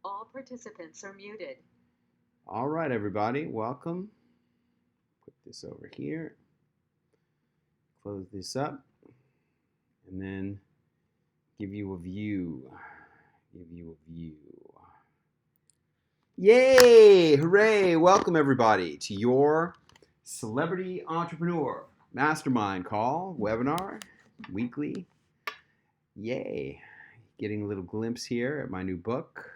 All participants are muted. All right, everybody, welcome. Put this over here, close this up, and then give you a view. Yay! Hooray! Welcome, everybody, to your Celebrity Entrepreneur Mastermind Call webinar, weekly. Yay! Getting a little glimpse here at my new book.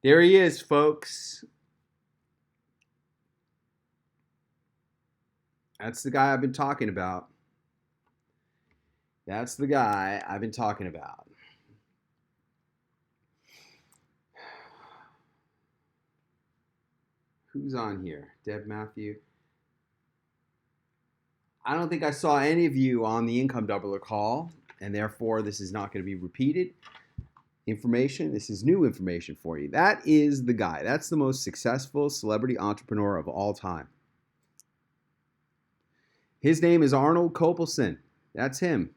There he is, folks. That's the guy I've been talking about. That's the guy I've been talking about. Who's on here? Deb Matthew. I don't think I saw any of you on the income doubler call, and therefore this is not going to be repeated information. This is new information for you. That is the guy. That's the most successful celebrity entrepreneur of all time. His name is Arnold Kopelson. That's him.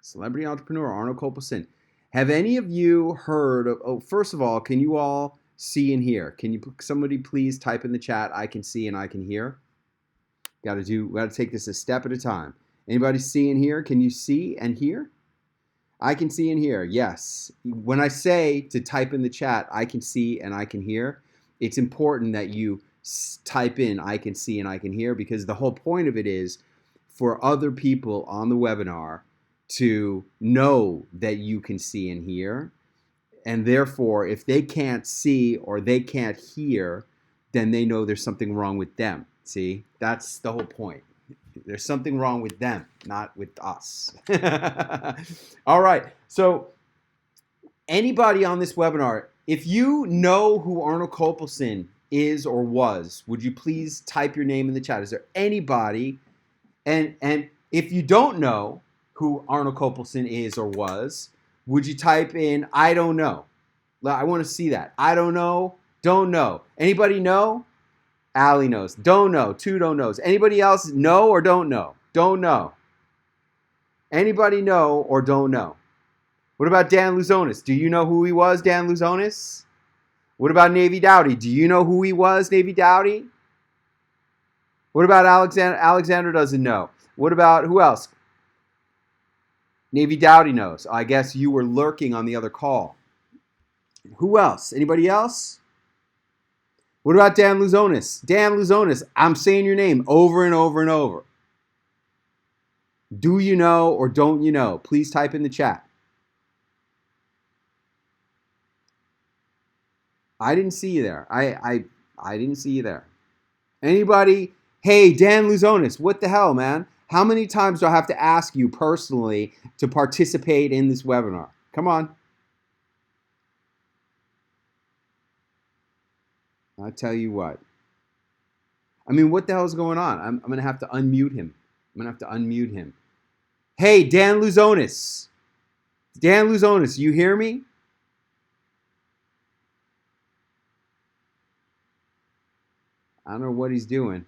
Celebrity entrepreneur Arnold Kopelson. Have any of you heard of, first of all, can you all see and hear? Can you somebody please type in the chat, I can see and I can hear? Got to take this a step at a time. Anybody see and hear? Can you see and hear? I can see and hear. Yes. When I say to type in the chat, I can see and I can hear, it's important that you type in I can see and I can hear, because the whole point of it is for other people on the webinar to know that you can see and hear. And therefore, if they can't see or they can't hear, then they know there's something wrong with them. See, that's the whole point. There's something wrong with them, not with us. All right. So anybody on this webinar, if you know who Arnold Kopelson is or was, would you please type your name in the chat? Is there anybody? And if you don't know who Arnold Kopelson is or was, would you type in I don't know? I want to see that. I don't know. Don't know. Anybody know? Allie knows. Don't know. Two don't knows. Anybody else know or don't know? Don't know. Anybody know or don't know? What about Dan Luzonis? Do you know who he was, Dan Luzonis? What about Navy Dowdy? Do you know who he was, Navy Dowdy? What about Alexander? Alexander doesn't know. What about who else? Navy Dowdy knows. I guess you were lurking on the other call. Who else? Anybody else? What about Dan Luzonis? Dan Luzonis, I'm saying your name over and over and over. Do you know or don't you know? Please type in the chat. I didn't see you there. I didn't see you there. Anybody? Hey, Dan Luzonis, what the hell, man? How many times do I have to ask you personally to participate in this webinar? Come on. I tell you what. I mean, what the hell is going on? I'm going to have to unmute him. Hey, Dan Luzonis. Dan Luzonis, you hear me? I don't know what he's doing.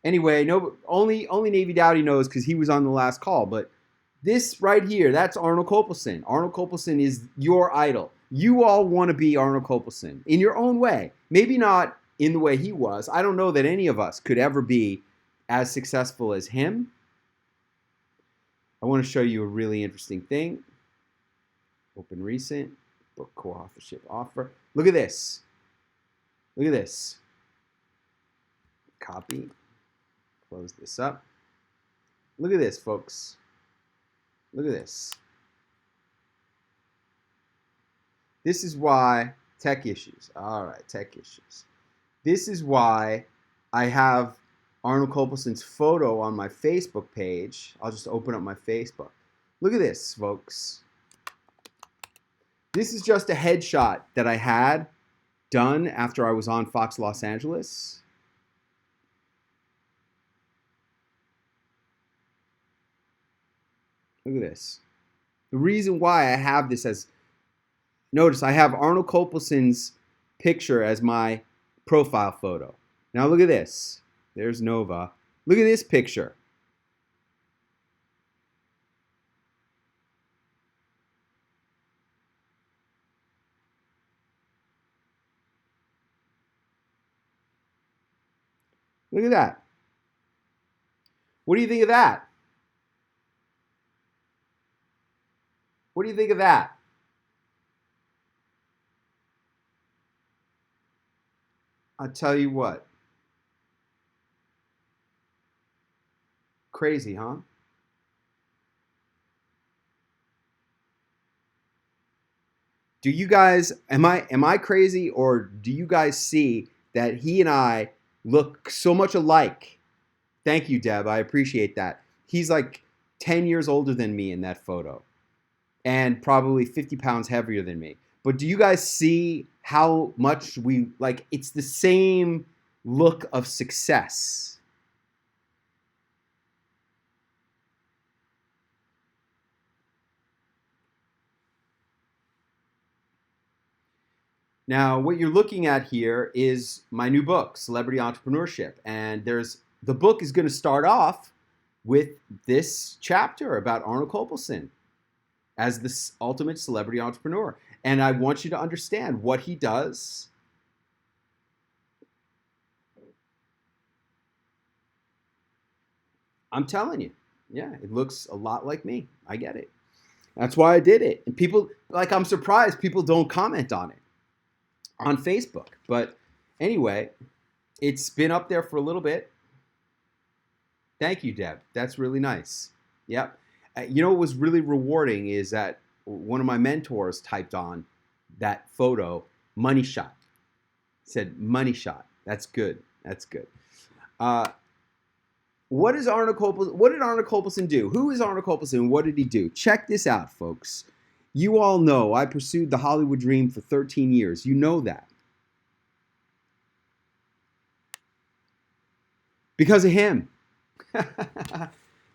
Anyway, no, only Navy Dowdy knows because he was on the last call. But this right here, that's Arnold Kopelson. Arnold Kopelson is your idol. You all want to be Arnold Kopelson in your own way. Maybe not in the way he was. I don't know that any of us could ever be as successful as him. I want to show you a really interesting thing. Open recent, book co-authorship offer. Look at this. Look at this. Copy. Close this up. Look at this, folks. Look at this. This is why tech issues. All right, tech issues. This is why I have Arnold Kopelson's photo on my Facebook page. I'll just open up my Facebook. Look at this, folks. This is just a headshot that I had done after I was on Fox Los Angeles. Look at this. The reason why I have this as, notice I have Arnold Kopelson's picture as my profile photo. Now look at this. There's Nova. Look at this picture. Look at that. What do you think of that? What do you think of that? I'll tell you what. Crazy, huh? Do you guys am I crazy, or do you guys see that he and I look so much alike? Thank you, Deb. I appreciate that. He's like 10 years older than me in that photo and probably 50 pounds heavier than me. But do you guys see how much we like it's the same look of success? Now, what you're looking at here is my new book, Celebrity Entrepreneurship. And the book is going to start off with this chapter about Arnold Kopelson as the ultimate celebrity entrepreneur. And I want you to understand what he does. I'm telling you, yeah, it looks a lot like me. I get it. That's why I did it. And people, like, I'm surprised people don't comment on it on Facebook. But anyway, it's been up there for a little bit. Thank you, Deb. That's really nice. Yep. You know what was really rewarding is that one of my mentors typed on that photo, money shot. Said money shot. That's good. That's good. Uh, what is Arnold Kopelson? What did Arnold Kopelson do? Who is Arnold Kopelson? What did he do? Check this out, folks. You all know I pursued the Hollywood dream for 13 years. You know that. Because of him.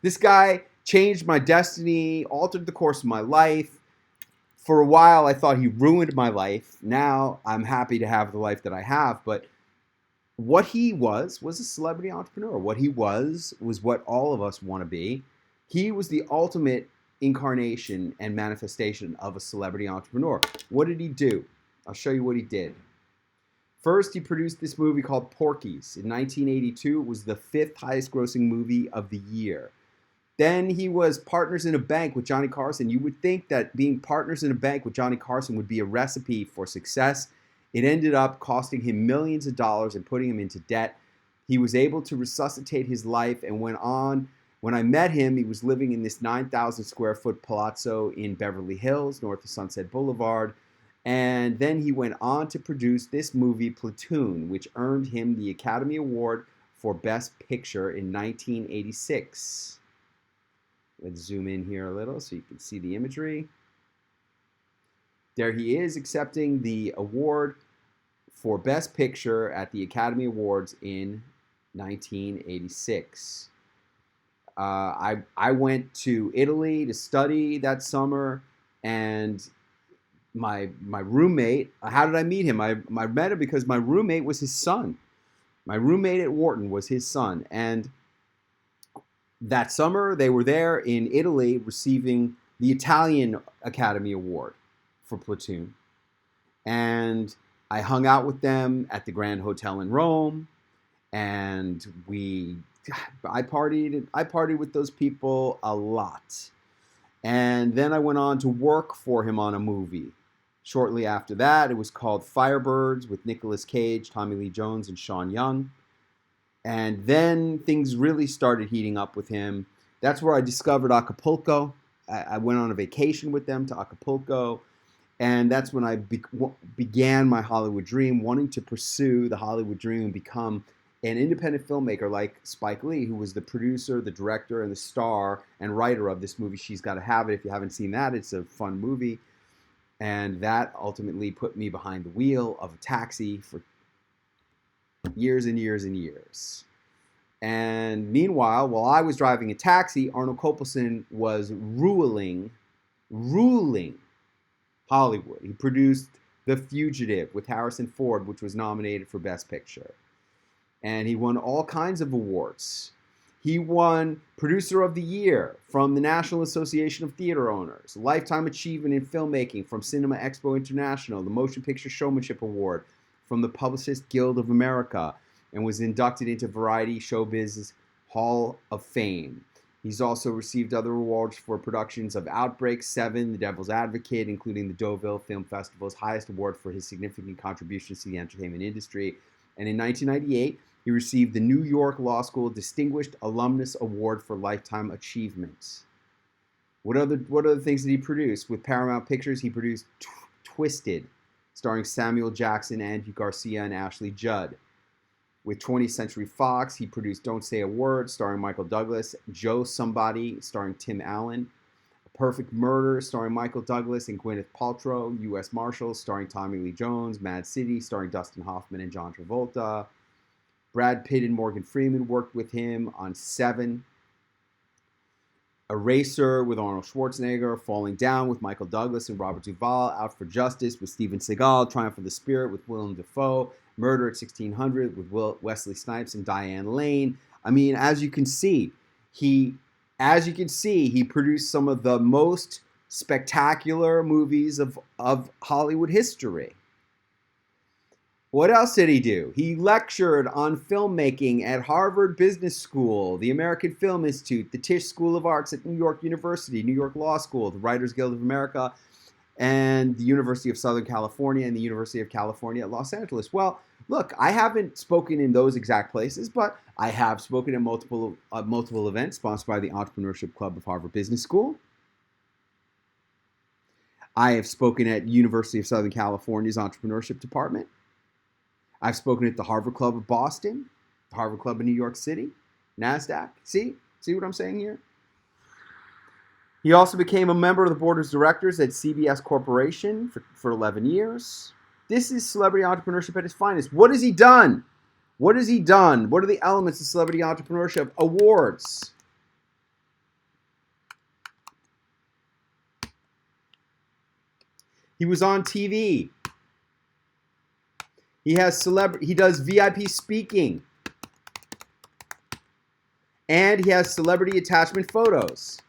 This guy changed my destiny, altered the course of my life. For a while, I thought he ruined my life. Now, I'm happy to have the life that I have. But what he was a celebrity entrepreneur. What he was what all of us want to be. He was the ultimate incarnation and manifestation of a celebrity entrepreneur. What did he do? I'll show you what he did. First, he produced this movie called Porky's. In 1982, it was the 5th highest grossing movie of the year. Then he was partners in a bank with Johnny Carson. You would think that being partners in a bank with Johnny Carson would be a recipe for success. It ended up costing him millions of dollars and putting him into debt. He was able to resuscitate his life and went on. When I met him, he was living in this 9,000 square foot palazzo in Beverly Hills, north of Sunset Boulevard. And then he went on to produce this movie, Platoon, which earned him the Academy Award for Best Picture in 1986. Let's zoom in here a little so you can see the imagery. There he is accepting the award for Best Picture at the Academy Awards in 1986. I went to Italy to study that summer, and my roommate, how did I meet him? I met him because my roommate was his son. My roommate at Wharton was his son. And that summer, they were there in Italy receiving the Italian Academy Award for Platoon. And I hung out with them at the Grand Hotel in Rome. And I partied with those people a lot. And then I went on to work for him on a movie. Shortly after that, it was called Firebirds with Nicolas Cage, Tommy Lee Jones, and Sean Young. And then things really started heating up with him. That's where I discovered Acapulco. I went on a vacation with them to Acapulco. And that's when I began my Hollywood dream, wanting to pursue the Hollywood dream and become an independent filmmaker like Spike Lee, who was the producer, the director, and the star and writer of this movie, She's Gotta Have It. If you haven't seen that, it's a fun movie. And that ultimately put me behind the wheel of a taxi for years and years and years. And meanwhile, while I was driving a taxi, Arnold Kopelson was ruling Hollywood. He produced The Fugitive with Harrison Ford, which was nominated for Best Picture. And he won all kinds of awards. He won Producer of the Year from the National Association of Theater Owners, Lifetime Achievement in Filmmaking from Cinema Expo International, the Motion Picture Showmanship Award from the Publicist Guild of America. and was inducted into Variety Showbiz's Hall of Fame. He's also received other awards for productions of Outbreak, Seven, The Devil's Advocate, including the Deauville Film Festival's highest award for his significant contributions to the entertainment industry. And in 1998, he received the New York Law School Distinguished Alumnus Award for Lifetime Achievement. What other things did he produce? With Paramount Pictures, he produced Twisted, starring Samuel Jackson, Andy Garcia, and Ashley Judd. With 20th Century Fox, he produced Don't Say a Word, starring Michael Douglas, Joe Somebody, starring Tim Allen, A Perfect Murder, starring Michael Douglas and Gwyneth Paltrow, U.S. Marshals, starring Tommy Lee Jones, Mad City, starring Dustin Hoffman and John Travolta. Brad Pitt and Morgan Freeman worked with him on Seven. Eraser with Arnold Schwarzenegger, Falling Down with Michael Douglas and Robert Duvall, Out for Justice with Steven Seagal, Triumph of the Spirit with Willem Dafoe, Murder at 1600 with Wesley Snipes and Diane Lane. I mean, as you can see, he produced some of the most spectacular movies of Hollywood history. What else did he do? He lectured on filmmaking at Harvard Business School, the American Film Institute, the Tisch School of Arts at New York University, New York Law School, the Writers Guild of America, and the University of Southern California and the University of California at Los Angeles. Well, look, I haven't spoken in those exact places, but I have spoken at multiple events sponsored by the Entrepreneurship Club of Harvard Business School. I have spoken at University of Southern California's Entrepreneurship Department. I've spoken at the Harvard Club of Boston, the Harvard Club of New York City, NASDAQ. See what I'm saying here? He also became a member of the board of directors at CBS Corporation for 11 years. This is celebrity entrepreneurship at its finest. What has he done? What has he done? What are the elements of celebrity entrepreneurship? Awards. He was on TV. He does VIP speaking. And he has celebrity attachment photos.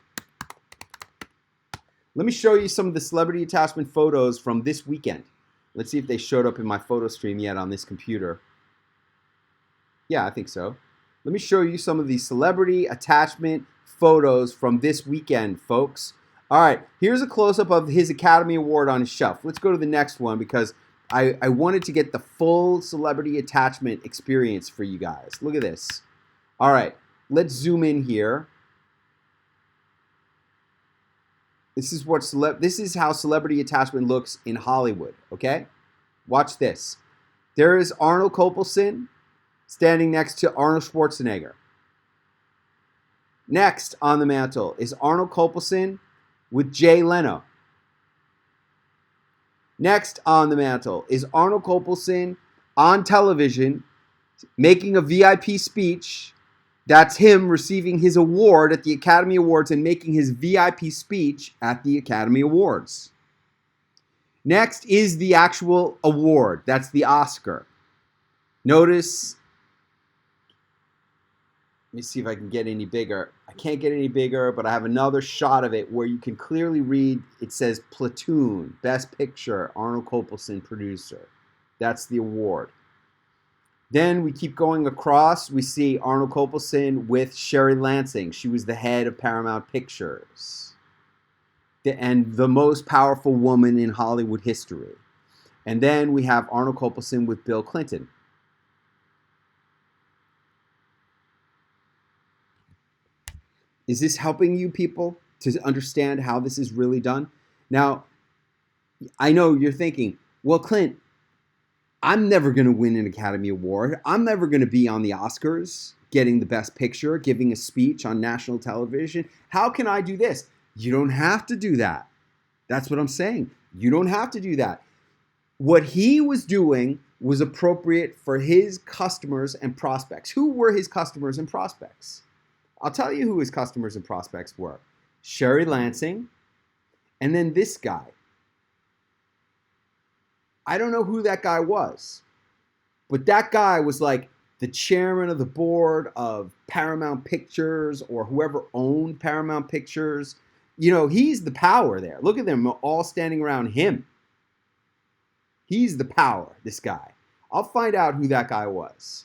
Let me show you some of the celebrity attachment photos from this weekend. Let's see if they showed up in my photo stream yet on this computer. Yeah, I think so. Let me show you some of the celebrity attachment photos from this weekend, folks. All right, here's a close-up of his Academy Award on his shelf. Let's go to the next one because I wanted to get the full celebrity attachment experience for you guys. Look at this. All right, let's zoom in here. This is how celebrity attachment looks in Hollywood, okay? Watch this. There is Arnold Kopelson standing next to Arnold Schwarzenegger. Next on the mantle is Arnold Kopelson with Jay Leno. Next on the mantle is Arnold Kopelson on television making a VIP speech. That's him receiving his award at the Academy Awards and making his VIP speech at the Academy Awards. Next is the actual award. That's the Oscar. Notice, let me see if I can get any bigger. I can't get any bigger, but I have another shot of it where you can clearly read, it says Platoon, Best Picture, Arnold Kopelson, producer. That's the award. Then we keep going across. We see Arnold Kopelson with Sherry Lansing. She was the head of Paramount Pictures and the most powerful woman in Hollywood history. And then we have Arnold Kopelson with Bill Clinton. Is this helping you people to understand how this is really done? Now, I know you're thinking, well, Clint, I'm never going to win an Academy Award. I'm never going to be on the Oscars getting the Best Picture, giving a speech on national television. How can I do this? You don't have to do that. That's what I'm saying. You don't have to do that. What he was doing was appropriate for his customers and prospects. Who were his customers and prospects? I'll tell you who his customers and prospects were. Sherry Lansing, and then this guy. I don't know who that guy was, but that guy was like the chairman of the board of Paramount Pictures or whoever owned Paramount Pictures. You know, he's the power there. Look at them all standing around him. He's the power, this guy. I'll find out who that guy was.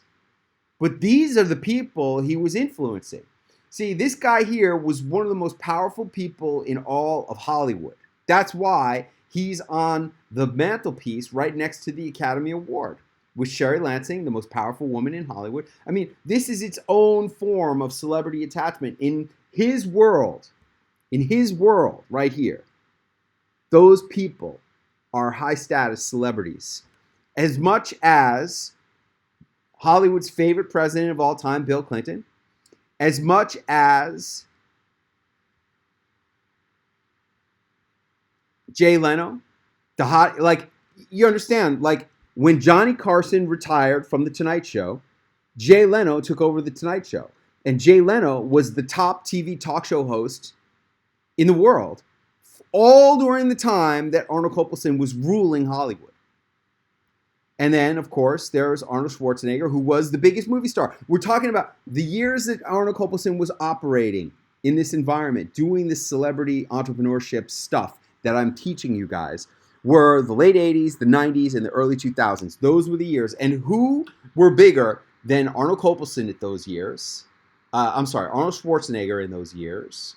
But these are the people he was influencing. See, this guy here was one of the most powerful people in all of Hollywood. That's why he's on the mantelpiece right next to the Academy Award with Sherry Lansing, the most powerful woman in Hollywood. I mean, this is its own form of celebrity attachment in his world. In his world, right here, those people are high status celebrities. As much as Hollywood's favorite president of all time, Bill Clinton, as much as Jay Leno, you understand, like when Johnny Carson retired from The Tonight Show, Jay Leno took over The Tonight Show. And Jay Leno was the top TV talk show host in the world, all during the time that Arnold Kopelson was ruling Hollywood. And then, of course, there's Arnold Schwarzenegger, who was the biggest movie star. We're talking about the years that Arnold Kopelson was operating in this environment, doing this celebrity entrepreneurship stuff that I'm teaching you guys, were the late 80s, the 90s, and the early 2000s. Those were the years. And who were bigger than Arnold Kopelson at those years? Arnold Schwarzenegger in those years.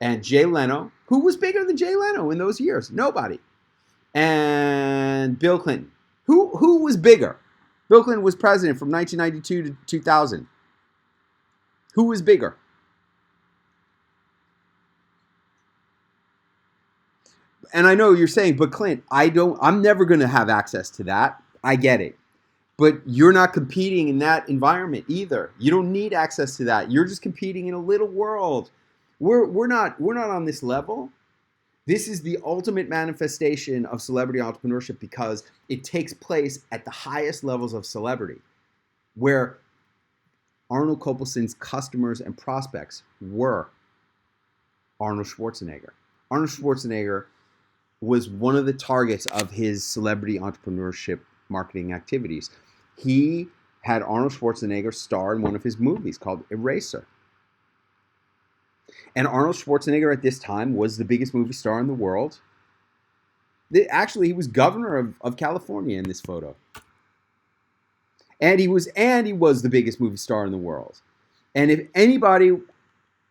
And Jay Leno. Who was bigger than Jay Leno in those years? Nobody. And Bill Clinton. Who was bigger? Bill Clinton was president from 1992 to 2000. Who was bigger? And I know you're saying, but Clint, I'm never going to have access to that. I get it. But you're not competing in that environment either. You don't need access to that. You're just competing in a little world. We're not on this level. This is the ultimate manifestation of celebrity entrepreneurship because it takes place at the highest levels of celebrity, where Arnold Kopelson's customers and prospects were Arnold Schwarzenegger. Arnold Schwarzenegger was one of the targets of his celebrity entrepreneurship marketing activities. He had Arnold Schwarzenegger star in one of his movies called Eraser. And Arnold Schwarzenegger at this time was the biggest movie star in the world. Actually, he was governor of California in this photo. And he was the biggest movie star in the world. And if anybody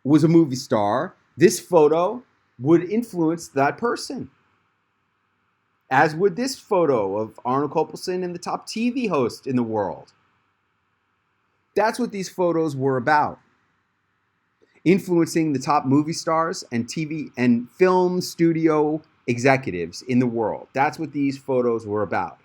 was a movie star, this photo would influence that person. As would this photo of Arnold Kopelson and the top TV host in the world. That's what these photos were about. Influencing the top movie stars and TV and film studio executives in the world. That's what these photos were about.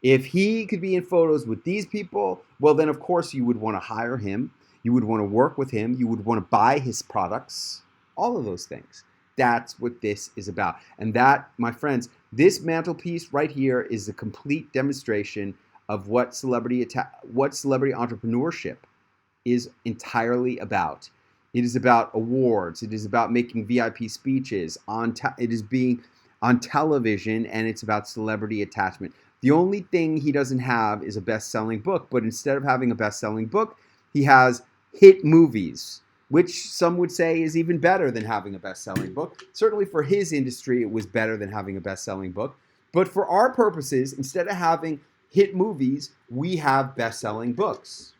If he could be in photos with these people, well, then of course you would want to hire him. You would want to work with him. You would want to buy his products. All of those things. That's what this is about. And that, my friends, this mantelpiece right here is a complete demonstration of what celebrity entrepreneurship is entirely about. It is about awards. It is about making VIP speeches. It is being on television, and it's about celebrity attachment. The only thing he doesn't have is a best-selling book, but instead of having a best-selling book, he has hit movies, which some would say is even better than having a best-selling book. Certainly for his industry, it was better than having a best-selling book. But for our purposes, instead of having hit movies, we have best-selling books.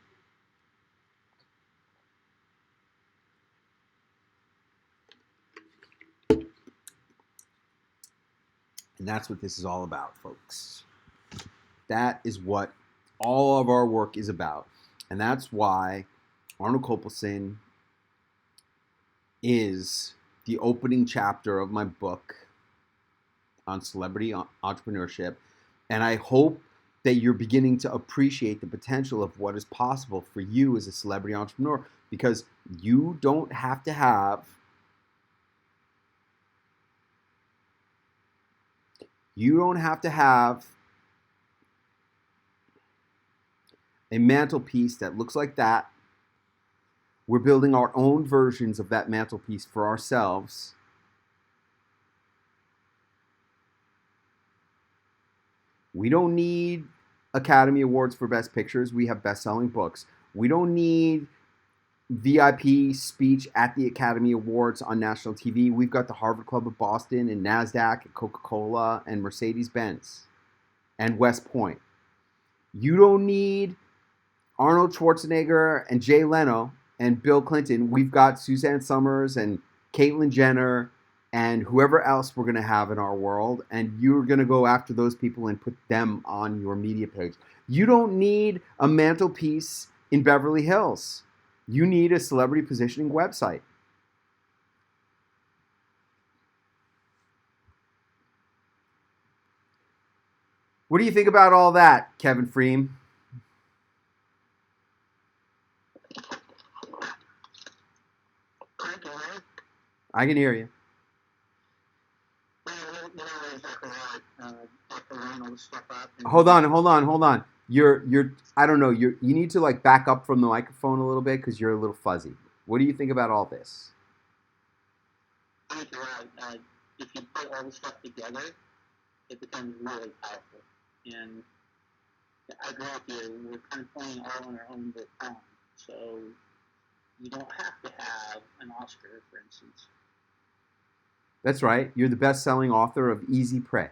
And that's what this is all about, folks. That is what all of our work is about. And that's why Arnold Kopelson is the opening chapter of my book on celebrity entrepreneurship. And I hope that you're beginning to appreciate the potential of what is possible for you as a celebrity entrepreneur, because you don't have to have a mantelpiece that looks like that. We're building our own versions of that mantelpiece for ourselves. We don't need Academy Awards for Best Pictures. We have best-selling books. We don't need VIP speech at the Academy Awards on national TV. We've got the Harvard Club of Boston and NASDAQ and Coca-Cola and Mercedes-Benz and West Point. You don't need Arnold Schwarzenegger and Jay Leno and Bill Clinton. We've got Suzanne Summers and Caitlyn Jenner and whoever else we're going to have in our world. And you're going to go after those people and put them on your media page. You don't need a mantelpiece in Beverly Hills. You need a celebrity positioning website. What do you think about all that, Kevin Freem? I can hear you. Hold on. You're. I don't know. You need to like back up from the microphone a little bit because you're a little fuzzy. What do you think about all this? I think you're right. If you put all this stuff together, it becomes really powerful. And I agree with you. We're kind of playing all on our own little pond. So you don't have to have an Oscar, for instance. That's right. You're the best-selling author of Easy Prey.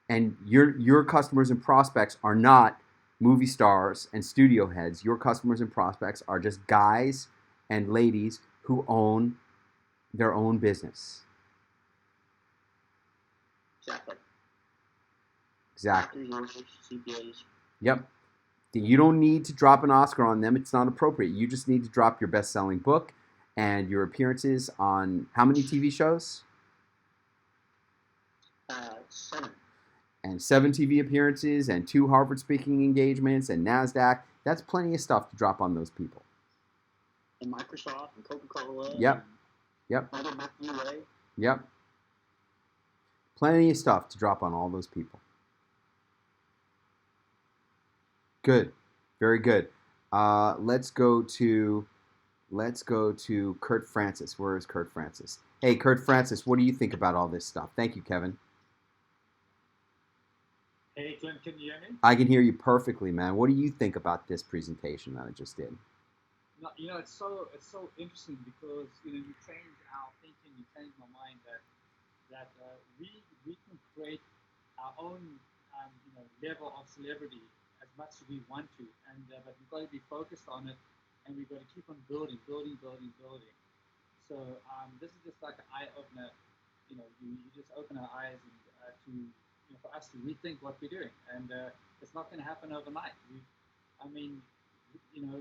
And your customers and prospects are not movie stars and studio heads. Your customers and prospects are just guys and ladies who own their own business. Exactly. Yep. You don't need to drop an Oscar on them. It's not appropriate. You just need to drop your best-selling book and your appearances on how many TV shows? 7. And 7 TV appearances and 2 Harvard speaking engagements and NASDAQ. That's plenty of stuff to drop on those people. And Microsoft and Coca-Cola. Yep. Yep. Plenty of stuff to drop on all those people. Good. Very good. Let's go to Kurt Francis. Where is Kurt Francis? Hey, Kurt Francis, what do you think about all this stuff? Thank you, Kevin. Hey, Clint, can you hear me? I can hear you perfectly, man. What do you think about this presentation that I just did? No, it's so interesting because you change our thinking, you change my mind that we can create our own level of celebrity as much as we want to, and but we've got to be focused on it, and we've got to keep on building. So this is just like an eye opener. You just open our eyes and for us to rethink what we're doing, and it's not going to happen overnight.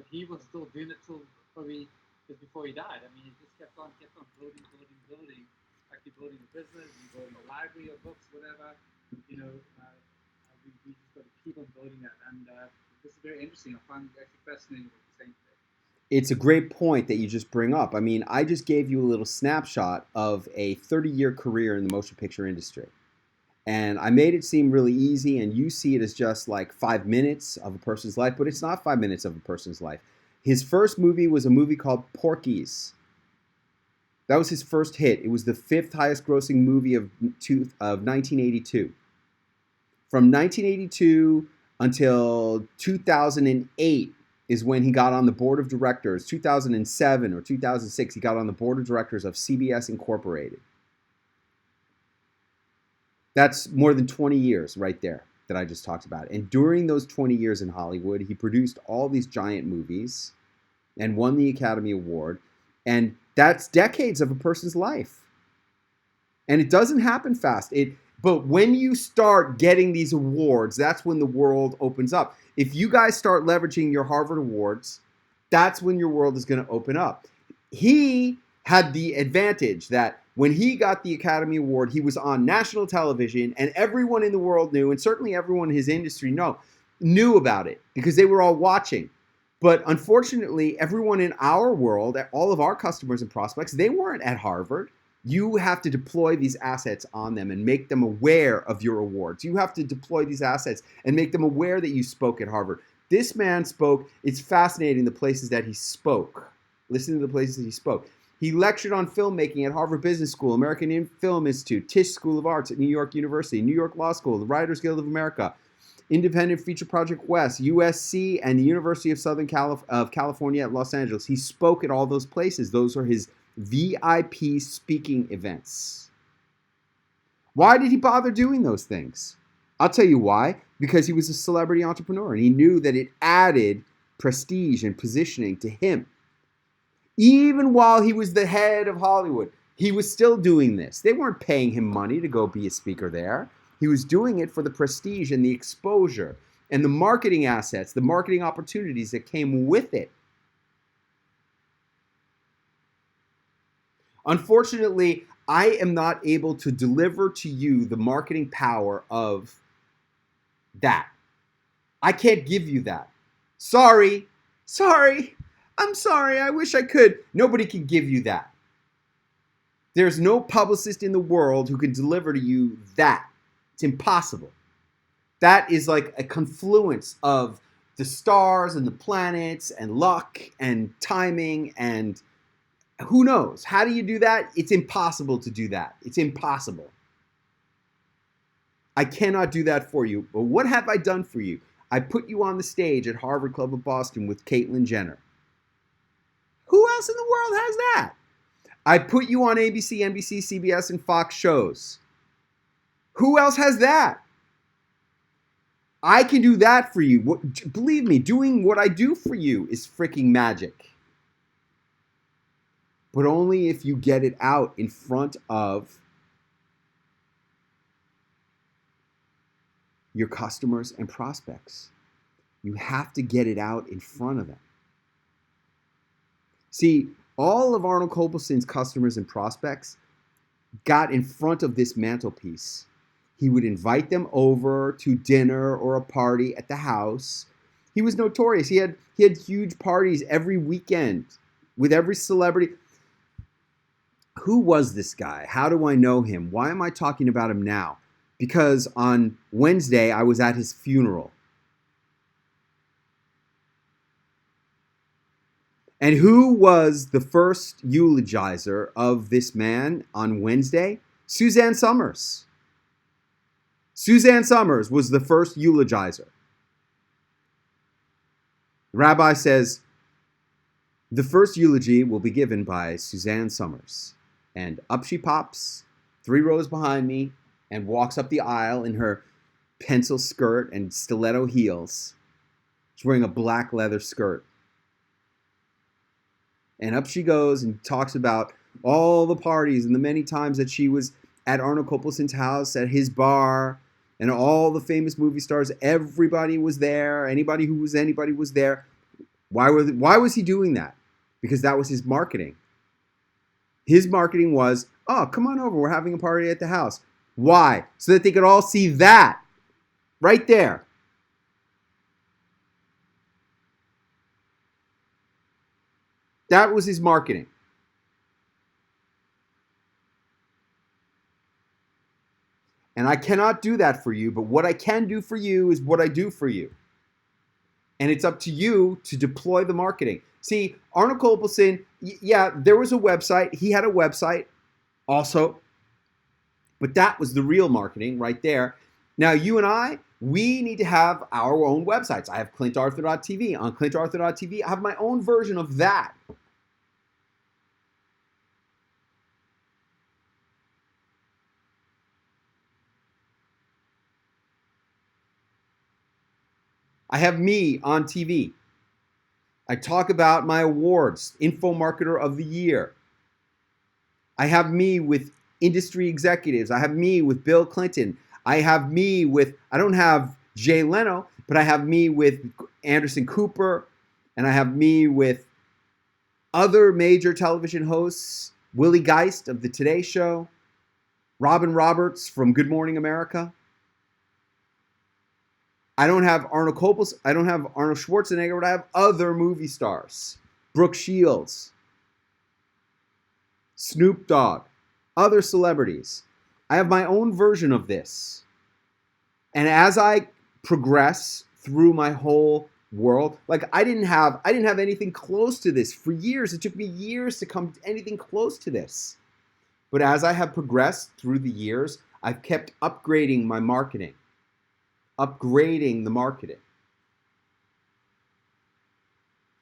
He was still doing it till probably just before he died. He just kept on building, like you're building a business, you're building a library of books, whatever. We just got to keep on building that, and this is very interesting. I find it actually fascinating what you're saying today. It's a great point that you just bring up. I just gave you a little snapshot of a 30-year career in the motion picture industry. And I made it seem really easy, and you see it as just like 5 minutes of a person's life, but it's not 5 minutes of a person's life. His first movie was a movie called Porky's. That was his first hit. It was the 5th highest grossing movie of 1982. From 1982 until 2008 is when he got on the board of directors. 2007 or 2006, he got on the board of directors of CBS Incorporated. That's more than 20 years right there that I just talked about. And during those 20 years in Hollywood, he produced all these giant movies and won the Academy Award. And that's decades of a person's life. And it doesn't happen fast. But when you start getting these awards, that's when the world opens up. If you guys start leveraging your Harvard Awards, that's when your world is going to open up. He had the advantage that when he got the Academy Award, he was on national television, and everyone in the world knew, and certainly everyone in his industry knew about it because they were all watching. But unfortunately, everyone in our world, all of our customers and prospects, they weren't at Harvard. You have to deploy these assets on them and make them aware of your awards. You have to deploy these assets and make them aware that you spoke at Harvard. This man spoke. It's fascinating the places that he spoke. Listen to the places that he spoke. He lectured on filmmaking at Harvard Business School, American Film Institute, Tisch School of Arts at New York University, New York Law School, the Writers Guild of America, Independent Feature Project West, USC, and the University of Southern California at Los Angeles. He spoke at all those places. Those are his VIP speaking events. Why did he bother doing those things? I'll tell you why. because he was a celebrity entrepreneur and he knew that it added prestige and positioning to him. Even while he was the head of Hollywood, he was still doing this. They weren't paying him money to go be a speaker there. He was doing it for the prestige and the exposure and the marketing assets, the marketing opportunities that came with it. Unfortunately, I am not able to deliver to you the marketing power of that. I can't give you that. Sorry. I'm sorry. I wish I could. Nobody can give you that. There's no publicist in the world who can deliver to you that. It's impossible. That is like a confluence of the stars and the planets and luck and timing and who knows? How do you do that? It's impossible to do that. It's impossible. I cannot do that for you. But what have I done for you? I put you on the stage at Harvard Club of Boston with Caitlyn Jenner. Who else in the world has that? I put you on ABC, NBC, CBS, and Fox shows. Who else has that? I can do that for you. Believe me, doing what I do for you is freaking magic. But only if you get it out in front of your customers and prospects. You have to get it out in front of them. See, all of Arnold Kopelsen's customers and prospects got in front of this mantelpiece. He would invite them over to dinner or a party at the house. He was notorious. He had huge parties every weekend with every celebrity. Who was this guy? How do I know him? Why am I talking about him now? Because on Wednesday, I was at his funeral. And who was the first eulogizer of this man on Wednesday? Suzanne Summers. Suzanne Summers was the first eulogizer. The rabbi says, the first eulogy will be given by Suzanne Summers. And up she pops, 3 rows behind me, and walks up the aisle in her pencil skirt and stiletto heels. She's wearing a black leather skirt. And up she goes and talks about all the parties and the many times that she was at Arnold Kopelsen's house, at his bar, and all the famous movie stars. Everybody was there. Anybody was there. Why was he doing that? Because that was his marketing. His marketing was, oh, come on over. We're having a party at the house. Why? So that they could all see that right there. That was his marketing. And I cannot do that for you, but what I can do for you is what I do for you. And it's up to you to deploy the marketing. See, Arnold Kopelsen, yeah, there was a website. He had a website also. But that was the real marketing right there. Now, you and I, we need to have our own websites. I have ClintArthur.tv. On ClintArthur.tv, I have my own version of that. I have me on TV. I talk about my awards, Info Marketer of the Year. I have me with industry executives. I have me with Bill Clinton. I have me with, I don't have Jay Leno, but I have me with Anderson Cooper, and I have me with other major television hosts, Willie Geist of The Today Show, Robin Roberts from Good Morning America. I don't have Arnold Kopelsen, I don't have Arnold Schwarzenegger, but I have other movie stars. Brooke Shields, Snoop Dogg, other celebrities. I have my own version of this. And as I progress through my whole world, like I didn't have anything close to this for years. It took me years to come to anything close to this. But as I have progressed through the years, I've kept upgrading my marketing. Upgrading the marketing.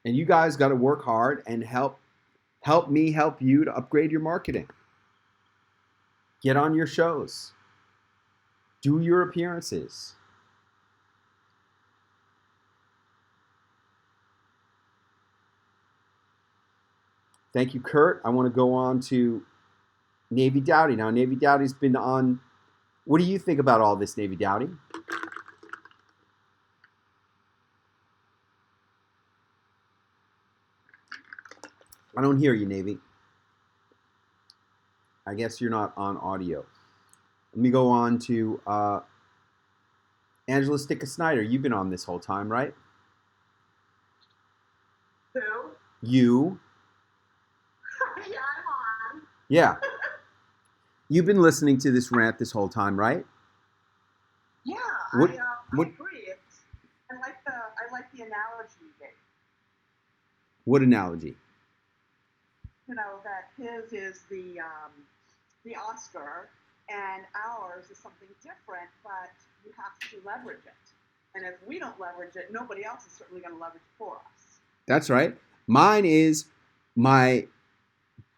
And you guys got to work hard and help me help you to upgrade your marketing. Get on your shows. Do your appearances. Thank you, Kurt. I want to go on to Navy Dowdy. Now, Navy Dowdy's been on. What do you think about all this, Navy Dowdy? I don't hear you, Navy. I guess you're not on audio. Let me go on to Angela Sticka-Snyder. You've been on this whole time, right? Who? You. Yeah, I'm on. Yeah. You've been listening to this rant this whole time, right? Yeah, What- I what- agree. I like the analogy you gave. What analogy? You know that his is the Oscar, and ours is something different, but you have to leverage it. And if we don't leverage it, nobody else is certainly going to leverage it for us. That's right. Mine is my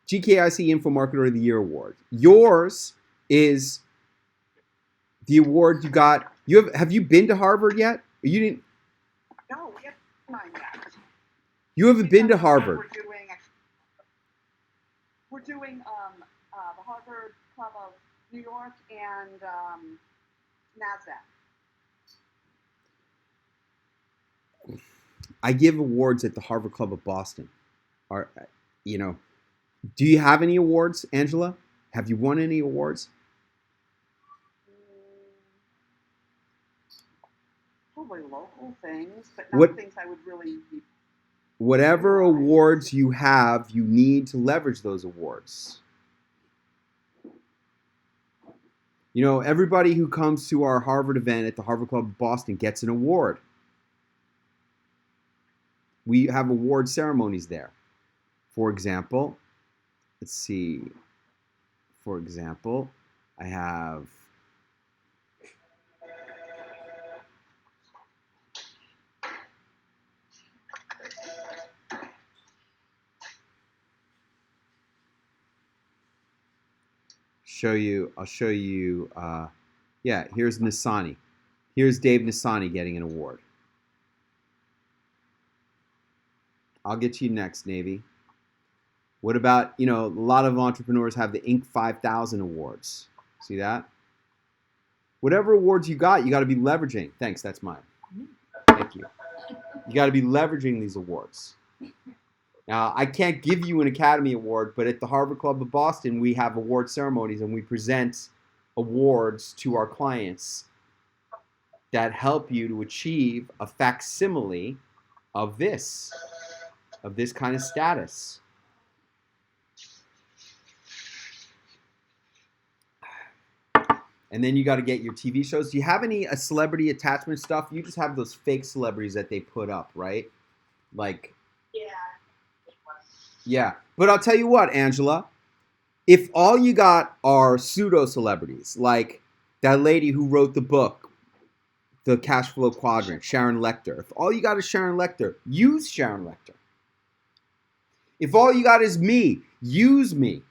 GKIC Info Marketer of the Year award. Yours is the award you got. Have you been to Harvard yet? You didn't. No, we haven't mine yet. You haven't been to Harvard. We're doing the Harvard Club of New York and NASDAQ. I give awards at the Harvard Club of Boston. Do you have any awards, Angela? Have you won any awards? Probably local things, but not things I would really. Whatever awards you have, you need to leverage those awards. You know, everybody who comes to our Harvard event at the Harvard Club of Boston gets an award. We have award ceremonies there. For example, let's see. For example, I have I'll show you, yeah, here's Nisani. Here's Dave Nisani getting an award. I'll get to you next, Navy. What about, a lot of entrepreneurs have the Inc. 5000 awards. See that? Whatever awards you got to be leveraging. Thanks, that's mine. Thank you. You got to be leveraging these awards. Now, I can't give you an Academy Award, but at the Harvard Club of Boston, we have award ceremonies and we present awards to our clients that help you to achieve a facsimile of this kind of status. And then you got to get your TV shows. Do you have any celebrity attachment stuff? You just have those fake celebrities that they put up, right? Like, yeah. But I'll tell you what, Angela, if all you got are pseudo celebrities, like that lady who wrote the book, The Cash Flow Quadrant, Sharon Lechter. If all you got is Sharon Lechter, use Sharon Lechter. If all you got is me, use me.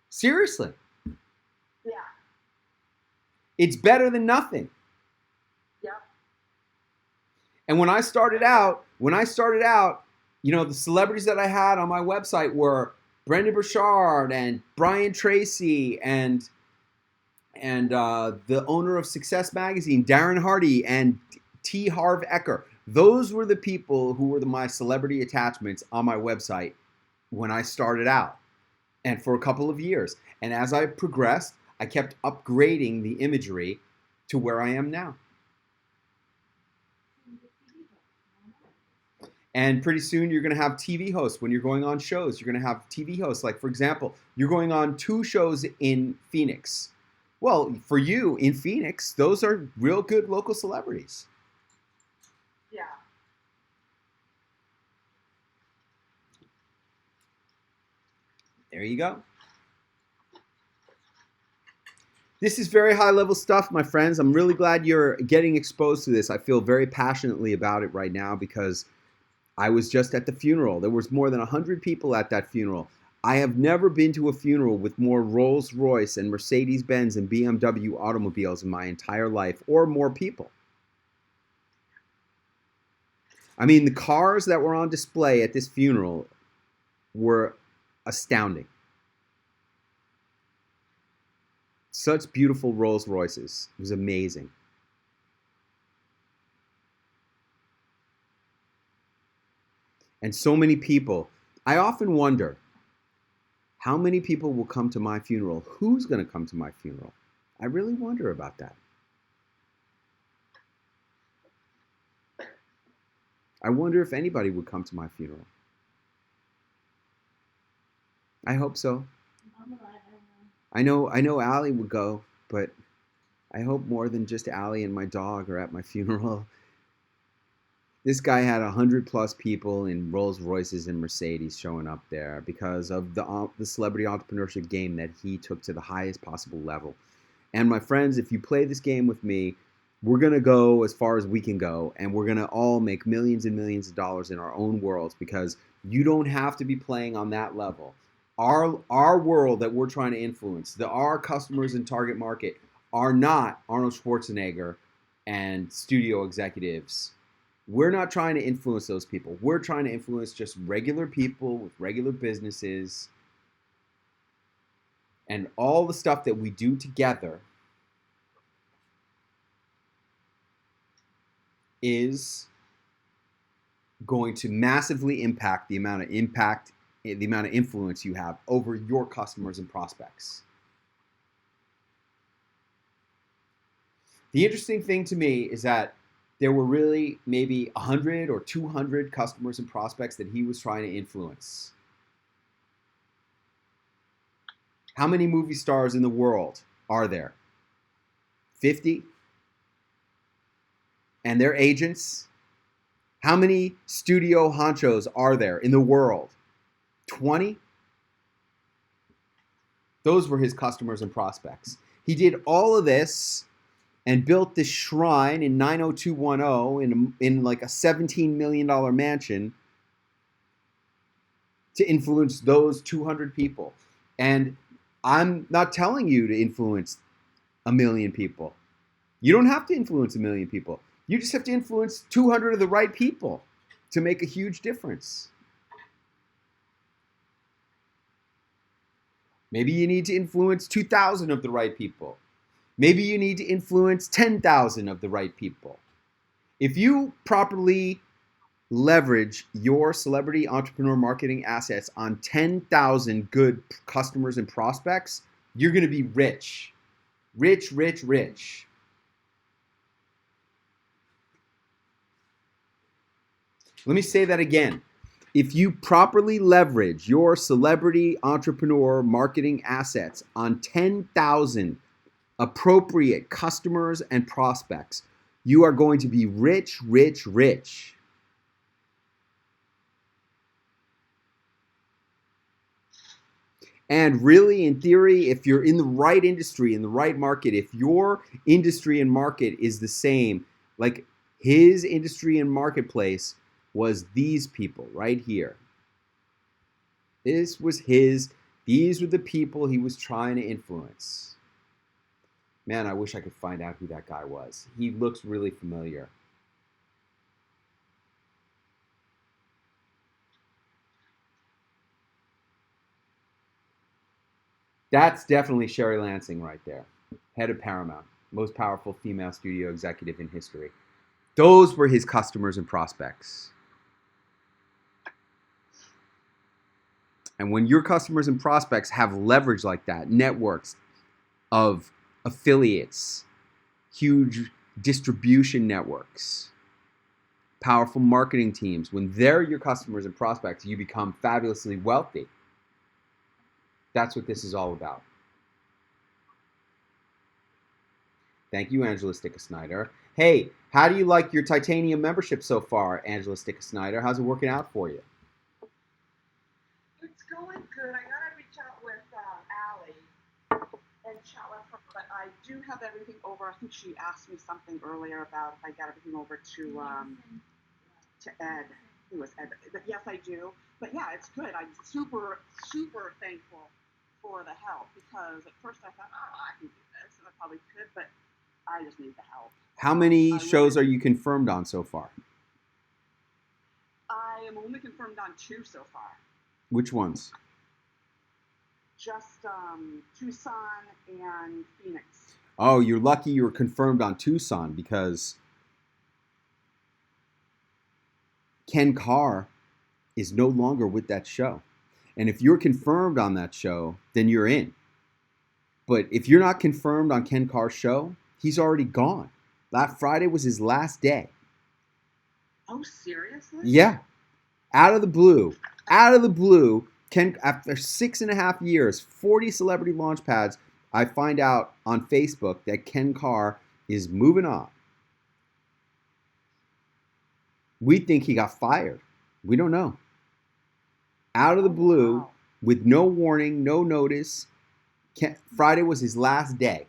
Seriously. Yeah. It's better than nothing. Yeah. And when I started out, the celebrities that I had on my website were Brendan Burchard and Brian Tracy and the owner of Success Magazine, Darren Hardy, and T. Harv Eker. Those were the people who were my celebrity attachments on my website when I started out, and for a couple of years. And as I progressed, I kept upgrading the imagery to where I am now. And pretty soon you're going to have TV hosts when you're going on shows. You're going to have TV hosts. Like, for example, you're going on 2 shows in Phoenix. Well, for you in Phoenix, those are real good local celebrities. Yeah. There you go. This is very high level stuff, my friends. I'm really glad you're getting exposed to this. I feel very passionately about it right now because I was just at the funeral. There was more than 100 people at that funeral. I have never been to a funeral with more Rolls Royce and Mercedes-Benz and BMW automobiles in my entire life, or more people. I mean, the cars that were on display at this funeral were astounding. Such beautiful Rolls Royces. It was amazing. And so many people. I often wonder, how many people will come to my funeral? Who's going to come to my funeral? I really wonder about that. I wonder if anybody would come to my funeral. I hope so. I know Allie would go, but I hope more than just Allie and my dog are at my funeral. This guy had 100+ people in Rolls Royces and Mercedes showing up there because of the celebrity entrepreneurship game that he took to the highest possible level. And my friends, if you play this game with me, we're going to go as far as we can go, and we're going to all make millions and millions of dollars in our own worlds, because you don't have to be playing on that level. Our world that we're trying to influence, our customers and target market are not Arnold Schwarzenegger and studio executives. We're not trying to influence those people. We're trying to influence just regular people with regular businesses. And all the stuff that we do together is going to massively impact the amount of influence you have over your customers and prospects. The interesting thing to me is that there were really maybe 100 or 200 customers and prospects that he was trying to influence. How many movie stars in the world are there? 50? And their agents? How many studio honchos are there in the world? 20? Those were his customers and prospects. He did all of this and built this shrine in 90210 in like a $17 million mansion to influence those 200 people. And I'm not telling you to influence 1 million people. You don't have to influence 1 million people. You just have to influence 200 of the right people to make a huge difference. Maybe you need to influence 2,000 of the right people. Maybe you need to influence 10,000 of the right people. If you properly leverage your celebrity entrepreneur marketing assets on 10,000 good customers and prospects, you're going to be rich. Rich, rich, rich. Let me say that again. If you properly leverage your celebrity entrepreneur marketing assets on 10,000 appropriate customers and prospects, you are going to be rich, rich, rich. And really, in theory, if you're in the right industry, in the right market, if your industry and market is the same, like his industry and marketplace was these people right here. These were the people he was trying to influence. Man, I wish I could find out who that guy was. He looks really familiar. That's definitely Sherry Lansing right there. Head of Paramount, most powerful female studio executive in history. Those were his customers and prospects. And when your customers and prospects have leverage like that, networks of affiliates, huge distribution networks, powerful marketing teams, when they're your customers and prospects, you become fabulously wealthy. That's what this is all about. Thank you, Angela Sticka-Snyder. Hey, how do you like your titanium membership so far, Angela Sticka-Snyder? How's it working out for you? It's going good. I gotta reach out with Allie and chat with her, but I do have everything over. I think she asked me something earlier about if I got everything over to Ed. It was Ed, but yes, I do. But yeah, it's good. I'm super, super thankful for the help, because at first I thought, oh, I can do this, and I probably could, but I just need the help. How many shows are you confirmed on so far? I am only confirmed on 2 so far. Which ones? Just Tucson and Phoenix. Oh, you're lucky you were confirmed on Tucson because Ken Carr is no longer with that show. And if you're confirmed on that show, then you're in. But if you're not confirmed on Ken Carr's show, he's already gone. That Friday was his last day. Oh, seriously? Yeah. Out of the blue, Ken, after 6.5 years, 40 celebrity launch pads, I find out on Facebook that Ken Carr is moving on. We think he got fired. We don't know. Out of the blue, wow. with no warning, no notice, Friday was his last day.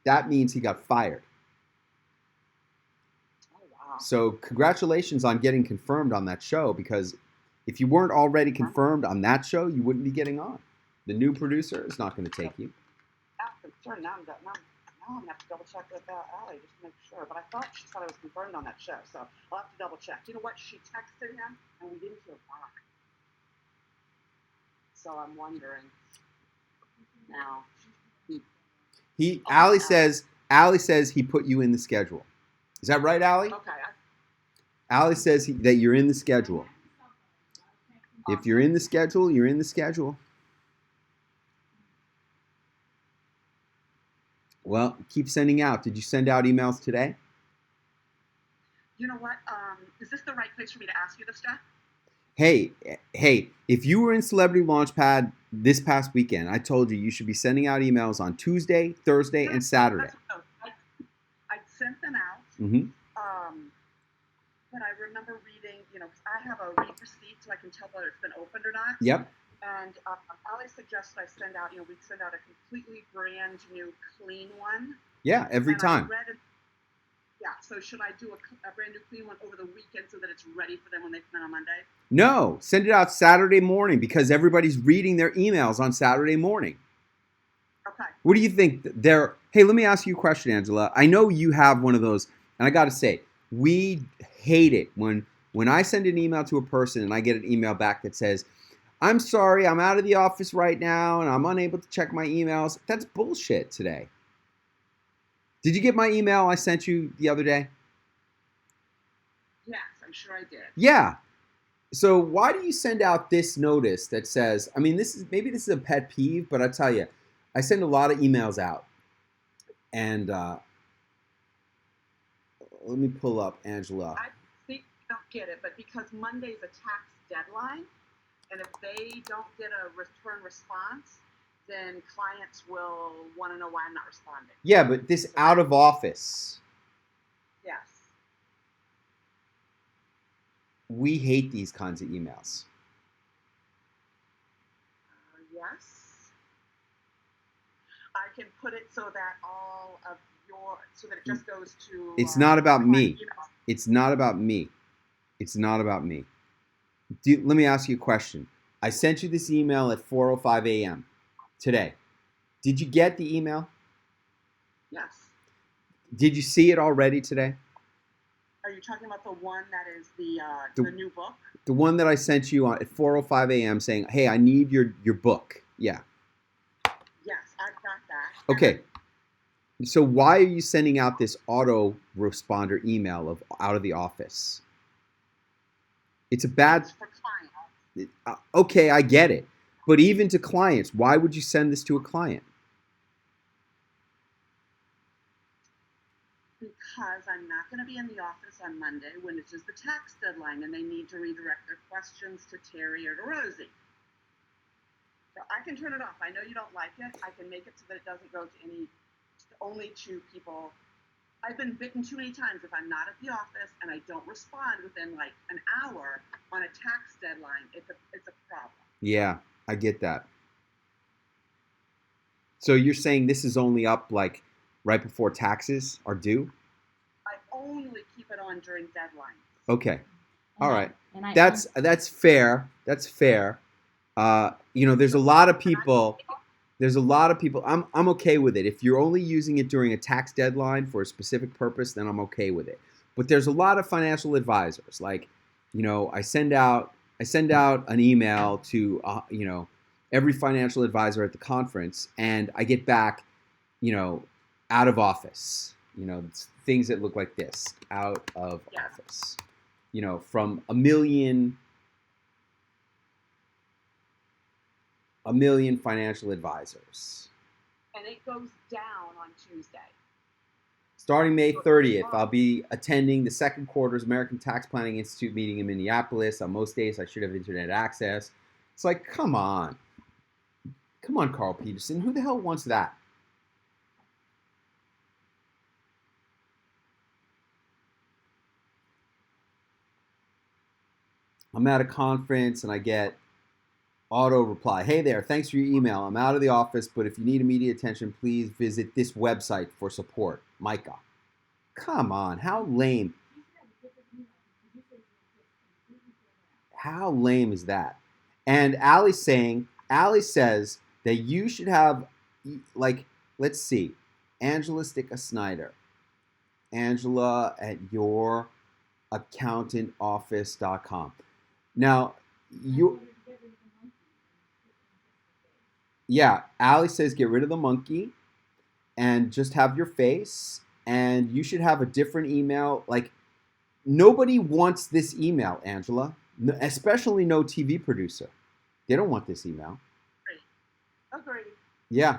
That means he got fired. Oh, wow. So congratulations on getting confirmed on that show, because if you weren't already confirmed on that show, you wouldn't be getting on. The new producer is not going to take you. Now I'm going to have to double check with Allie just to make sure. But I thought she said I was confirmed on that show, so I'll have to double check. You know what? She texted him, and we didn't hear back. So I'm wondering now. Allie says he put you in the schedule. Is that right, Allie? Okay. Allie says that you're in the schedule. If you're in the schedule, you're in the schedule. Well, keep sending out. Did you send out emails today? You know what? Is this the right place for me to ask you this stuff? Hey, if you were in Celebrity Launchpad this past weekend, I told you you should be sending out emails on Tuesday, Thursday, and Saturday. I sent them out. Mm-hmm. But I remember reading, I have a read receipt so I can tell whether it's been opened or not. Yep. And Allie suggested I send out, we send out a completely brand new, clean one. Yeah, every time. So should I do a brand new clean one over the weekend so that it's ready for them when they come in on Monday? No, send it out Saturday morning because everybody's reading their emails on Saturday morning. Okay. What do you think? Hey, let me ask you a question, Angela. I know you have one of those, and I got to say, we hate it when I send an email to a person and I get an email back that says, I'm sorry, I'm out of the office right now and I'm unable to check my emails. That's bullshit today. Did you get my email I sent you the other day? Yes, I'm sure I did. Yeah. So why do you send out this notice that says, maybe this is a pet peeve, but I tell you, I send a lot of emails out. And let me pull up Angela. I think you don't get it, but because Monday's a tax deadline, and if they don't get a return response, then clients will want to know why I'm not responding. Yeah, but this out of office. Yes. We hate these kinds of emails. Yes. I can put it so that so that it just goes to. It's not about me. It's not about me. It's not about me. Let me ask you a question. I sent you this email at 4:05 a.m. today. Did you get the email? Yes. Did you see it already today? Are you talking about the one that is the new book? The one that I sent you at 4:05 a.m. saying, hey, I need your book. Yeah. Yes, I've got that. Okay. So why are you sending out this autoresponder email of out of the office? It's a bad... It's for clients. Okay, I get it. But even to clients, why would you send this to a client? Because I'm not going to be in the office on Monday when it is the tax deadline and they need to redirect their questions to Terry or to Rosie. So I can turn it off. I know you don't like it. I can make it so that it doesn't go to only to people. I've been bitten too many times if I'm not at the office and I don't respond within like an hour on a tax deadline. It's a problem. Yeah, I get that. So you're saying this is only up like right before taxes are due? I only keep it on during deadlines. Okay. All right. That's fair. That's fair. There's a lot of people. I'm okay with it. If you're only using it during a tax deadline for a specific purpose, then I'm okay with it. But there's a lot of financial advisors. Like, I send out I send out an email to every financial advisor at the conference, and I get back, out of office. Things that look like this, out of office. From a million financial advisors. And it goes down on Tuesday. Starting May 30th, I'll be attending the second quarter's American Tax Planning Institute meeting in Minneapolis. On most days, I should have internet access. It's like, come on. Come on, Carl Peterson. Who the hell wants that? I'm at a conference and I get auto reply. Hey there, thanks for your email. I'm out of the office, but if you need immediate attention, please visit this website for support. Micah. Come on, how lame. How lame is that? And Allie says that you should have, like, let's see, Angela Sticka Snyder. Angela at youraccountantoffice.com. Now, Allie says get rid of the monkey and just have your face, and you should have a different email. Like, nobody wants this email, Angela, especially no TV producer. They don't want this email. Agreed. Yeah.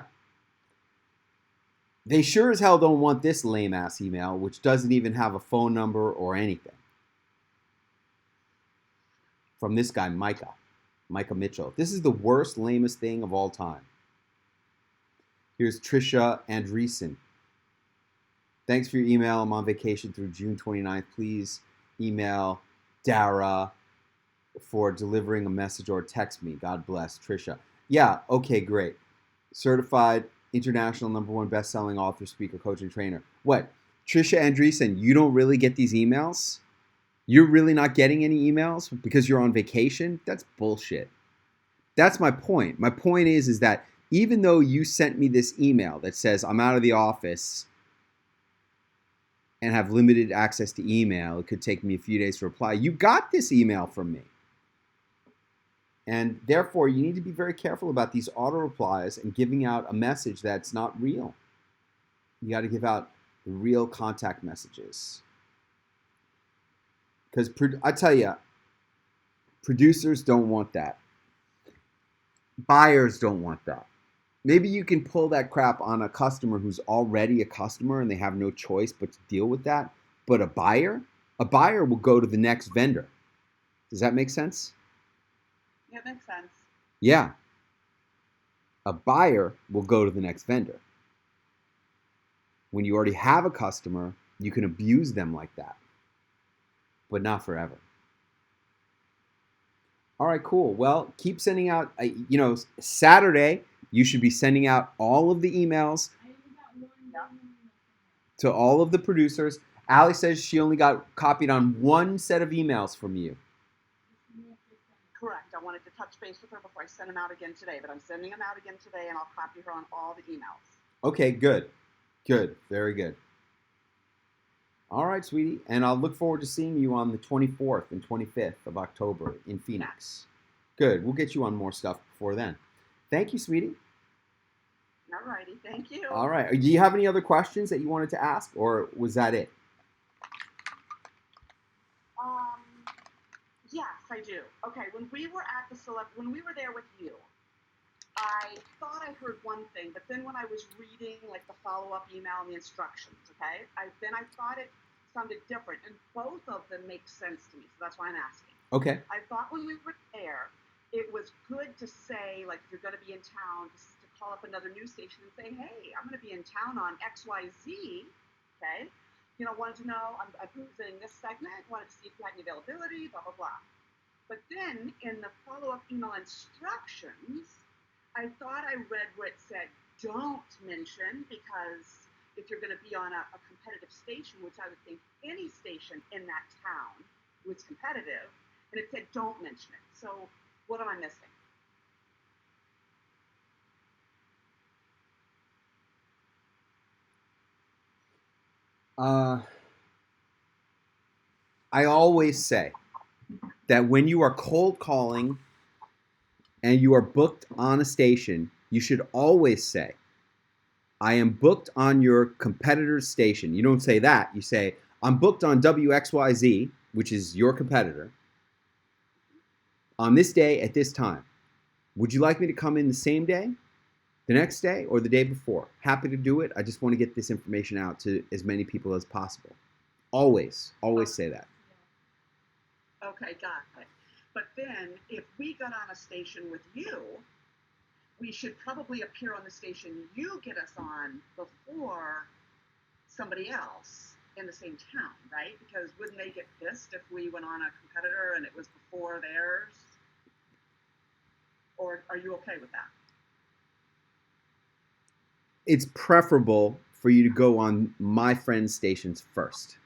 They sure as hell don't want this lame-ass email, which doesn't even have a phone number or anything. From this guy, Micah Mitchell. This is the worst, lamest thing of all time. Here's Trisha Andreessen. Thanks for your email. I'm on vacation through June 29th. Please email Dara for delivering a message or text me. God bless, Trisha. Yeah, okay, great. Certified international #1 best-selling author, speaker, coach, and trainer. What? Trisha Andreessen, you don't really get these emails? You're really not getting any emails because you're on vacation? That's bullshit. That's my point. My point is that even though you sent me this email that says I'm out of the office and have limited access to email, it could take me a few days to reply, you got this email from me. And therefore, you need to be very careful about these auto replies and giving out a message that's not real. You got to give out real contact messages. Because I tell you, producers don't want that. Buyers don't want that. Maybe you can pull that crap on a customer who's already a customer and they have no choice but to deal with that. But a buyer will go to the next vendor. Does that make sense? Yeah, it makes sense. Yeah. A buyer will go to the next vendor. When you already have a customer, you can abuse them like that. But not forever. All right, cool. Well, keep sending out, Saturday, you should be sending out all of the emails to all of the producers. Allie says she only got copied on one set of emails from you. Correct. I wanted to touch base with her before I send them out again today, but I'm sending them out again today, and I'll copy her on all the emails. Okay, good. Good. Very good. All right, sweetie. And I'll look forward to seeing you on the 24th and 25th of October in Phoenix. Good. We'll get you on more stuff before then. Thank you, sweetie. All righty. Thank you. All right. Do you have any other questions that you wanted to ask, or was that it? Yes, I do. Okay, when we were there with you, I thought I heard one thing, but then when I was reading like the follow-up email and the instructions, okay, I thought it sounded different, and both of them make sense to me, so that's why I'm asking. Okay. I thought when we were there, it was good to say, like, if you're going to be in town, to call up another news station and say, hey, I'm going to be in town on XYZ, okay? Wanted to know, I'm presenting this segment, wanted to see if you had any availability, blah, blah, blah. But then in the follow-up email instructions, I thought I read where it said, don't mention, because if you're going to be on a competitive station, which I would think any station in that town was competitive, and it said, don't mention it. So what am I missing? I always say that when you are cold calling and you are booked on a station, you should always say, I am booked on your competitor's station. You don't say that. You say, I'm booked on WXYZ, which is your competitor, on this day at this time. Would you like me to come in the same day, the next day, or the day before? Happy to do it. I just want to get this information out to as many people as possible. Always say that. Okay, got it. But then, if we got on a station with you, we should probably appear on the station you get us on before somebody else in the same town, right? Because wouldn't they get pissed if we went on a competitor and it was before theirs? Or are you okay with that? It's preferable for you to go on my friends' stations first.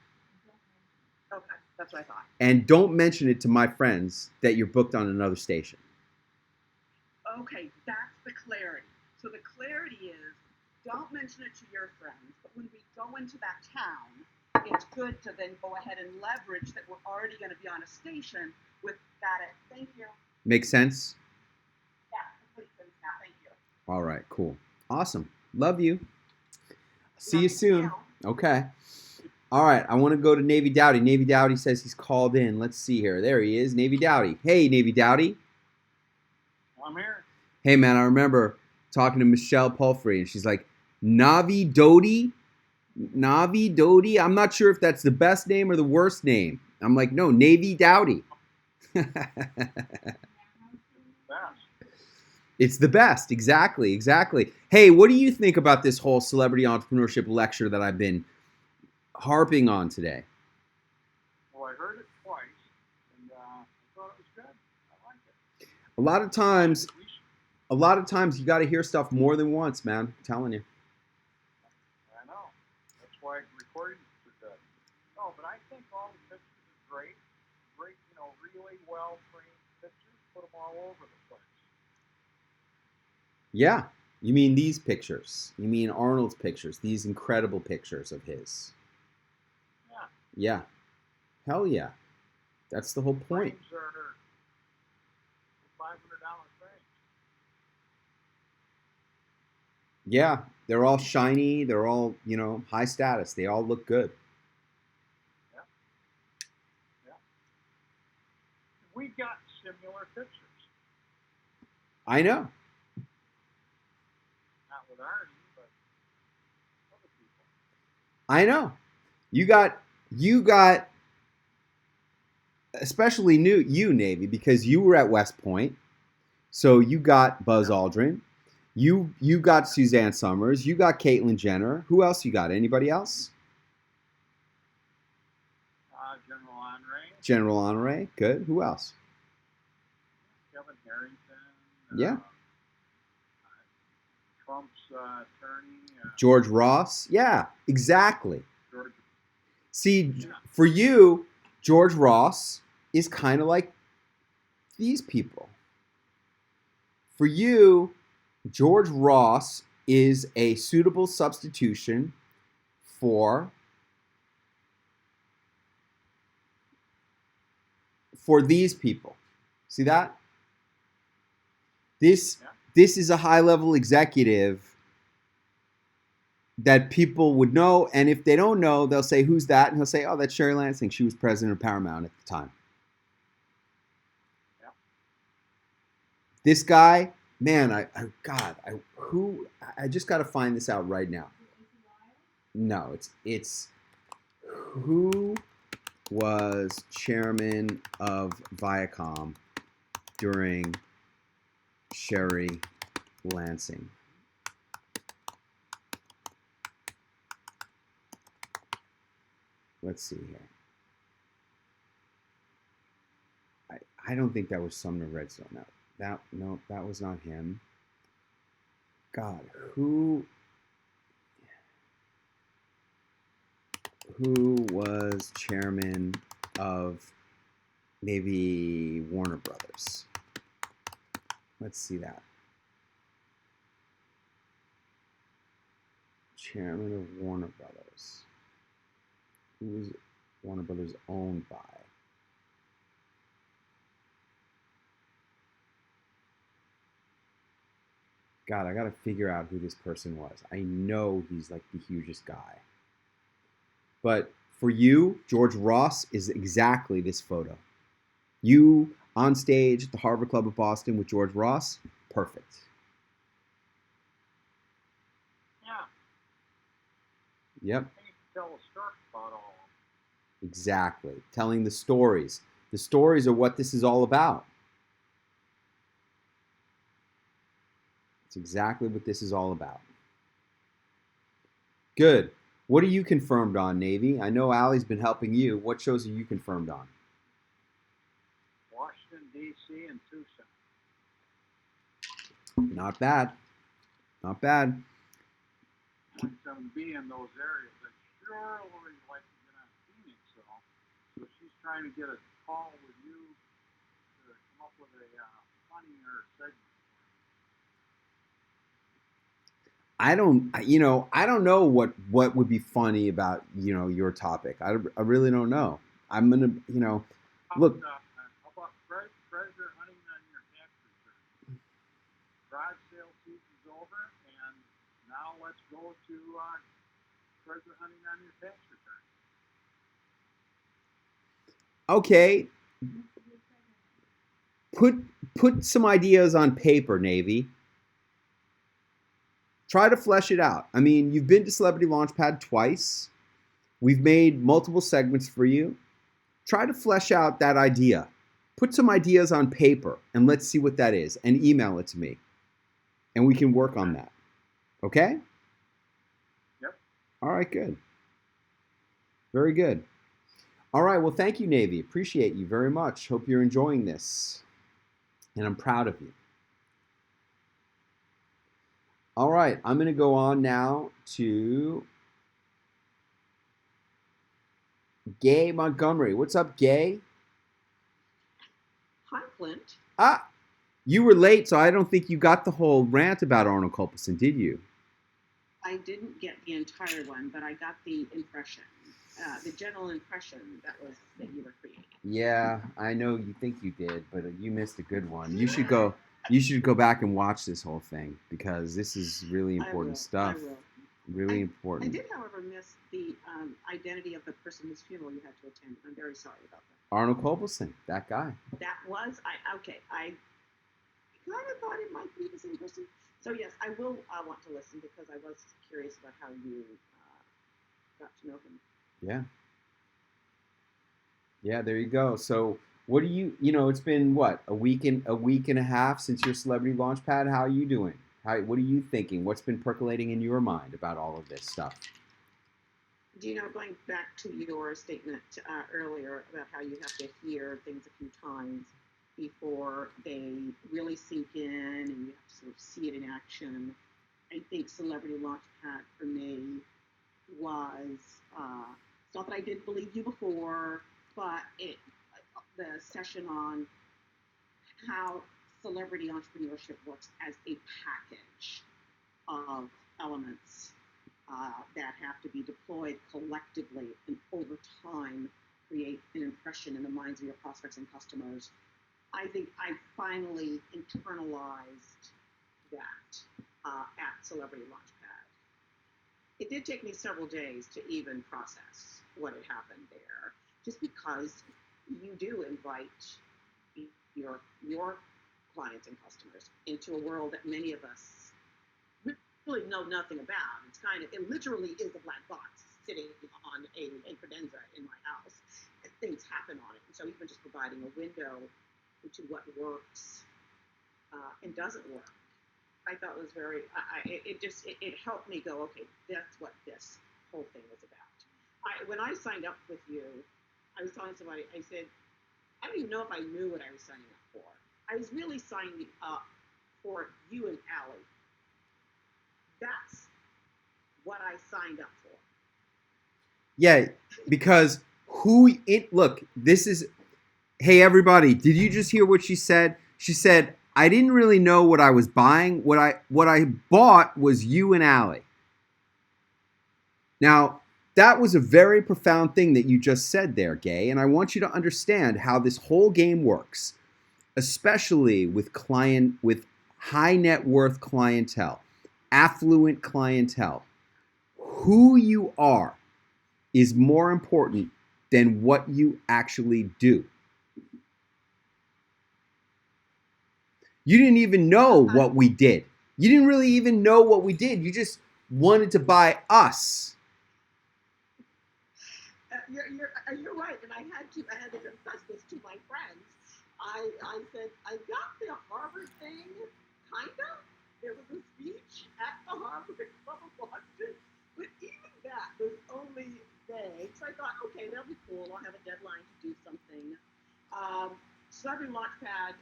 Okay, that's what I thought. And don't mention it to my friends that you're booked on another station. Okay, that's the clarity. So the clarity is, don't mention it to your friends, but when we go into that town, it's good to then go ahead and leverage that we're already going to be on a station with, got it, thank you. Make sense? Yeah, complete sense now, thank you. All right, cool. Awesome. Love you. See you soon. Okay. All right, I want to go to Navy Dowdy. Navy Dowdy says he's called in. Let's see here. There he is, Navy Dowdy. Hey, Navy Dowdy. I'm here. Hey, man, I remember talking to Michelle Palfrey, and she's like, Navi Dodi? Navi Dodi? I'm not sure if that's the best name or the worst name. I'm like, no, Navy Dowdy. It's the best. Exactly. Hey, what do you think about this whole celebrity entrepreneurship lecture that I've been harping on today? Well, I heard it twice, and I thought it was good. I liked it. A lot of times you got to hear stuff more than once, man. I'm telling you. I know. That's why recordings are good. No, but I think all the pictures are great. Great, really well framed pictures. Put them all over the place. Yeah. You mean these pictures. You mean Arnold's pictures. These incredible pictures of his. Yeah. Hell yeah. That's the whole point. Frames are $500 frames. Yeah. They're all shiny. They're all, high status. They all look good. Yeah. We got similar pictures. I know. Not with Arnie, but other people. I know. You got especially you, Navy, because you were at West Point. So you got Buzz Aldrin. You got Suzanne Summers. You got Caitlyn Jenner. Who else you got? Anybody else? General Honore. General Honore. Good. Who else? Kevin Harrington. Yeah. Trump's attorney. George Ross. Yeah, exactly. George. See, for you, George Ross is kind of like these people. For you, George Ross is a suitable substitution for these people. See that? This is a high-level executive that people would know, and if they don't know, they'll say, who's that? And he'll say, oh, that's Sherry Lansing. She was president of Paramount at the time. Yeah. This guy, man, I just got to find this out right now. No, it's who was chairman of Viacom during Sherry Lansing. Let's see here. I don't think that was Sumner Redstone. That was not him. God, who was chairman of maybe Warner Brothers? Let's see that. Chairman of Warner Brothers. Who was Warner Brothers owned by? God, I got to figure out who this person was. I know he's like the hugest guy. But for you, George Ross is exactly this photo. You on stage at the Harvard Club of Boston with George Ross, perfect. Yeah. Yep. I think you can tell a story about all of them. Exactly. Telling the stories. The stories are what this is all about. It's exactly what this is all about. Good. What are you confirmed on, Navy? I know Allie's been helping you. What shows are you confirmed on? Washington, D.C. and Tucson. Not bad. Not bad. I'm going to be in those areas. I sure would like to get on Phoenix, so she's trying to get a call with you to come up with a funnier segment. I don't know what would be funny about, your topic. I really don't know. I'm going to, look. How about treasure hunting on your tax return? Garage sale season's over, and now let's go to treasure hunting on your tax return. Okay. Put some ideas on paper, Navy. Try to flesh it out. I mean, you've been to Celebrity Launchpad twice. We've made multiple segments for you. Try to flesh out that idea. Put some ideas on paper and let's see what that is and email it to me. And we can work on that. Okay? Yep. All right, good. Very good. All right, well, thank you, Navy. Appreciate you very much. Hope you're enjoying this. And I'm proud of you. All right, I'm going to go on now to Gay Montgomery. What's up, Gay? Hi, Clint. You were late, so I don't think you got the whole rant about Arnold Culbertson, did you? I didn't get the entire one, but I got the impression, the general impression that you were creating. Yeah, I know you think you did, but you missed a good one. You should go back and watch this whole thing because this is really important stuff. I will. Really important. I did, however, miss the identity of the person whose funeral you had to attend. I'm very sorry about that. Arnold Culbertson, that guy. That was okay. I kind of thought it might be the same person. So yes, I will want to listen because I was curious about how you got to know him. Yeah. Yeah, there you go. So what do it's been what, a week and a half since your Celebrity Launchpad. How are you doing? What are you thinking? What's been percolating in your mind about all of this stuff? Going back to your statement earlier about how you have to hear things a few times before they really sink in and you have to sort of see it in action. I think Celebrity Launchpad for me was, it's not that I didn't believe you before, but the session on how celebrity entrepreneurship works as a package of elements that have to be deployed collectively and over time create an impression in the minds of your prospects and customers. I think I finally internalized that at Celebrity Launchpad. It did take me several days to even process what had happened there, just because you do invite your clients and customers into a world that many of us really know nothing about. It literally is a black box sitting on a credenza in my house, and things happen on it. And so even just providing a window into what works and doesn't work, I thought was very. It helped me go, okay, that's what this whole thing is about. When I signed up with you, I was telling somebody, I said, I don't even know if I knew what I was signing up for. I was really signing up for you and Allie. That's what I signed up for. Yeah, because look, this is, hey everybody, did you just hear what she said? She said, I didn't really know what I was buying. What I bought was you and Allie. Now, that was a very profound thing that you just said there, Gay, and I want you to understand how this whole game works, especially with high net worth clientele, affluent clientele. Who you are is more important than what you actually do. You didn't even know what we did. You didn't really even know what we did. You just wanted to buy us. You're right, and I had to confess this to my friends. I said I got the Harvard thing, kind of. There was a speech at the Harvard Club of Boston, but even that was only vague. So I thought, okay, that'll be cool. I'll have a deadline to do something. Celebrity Launchpad,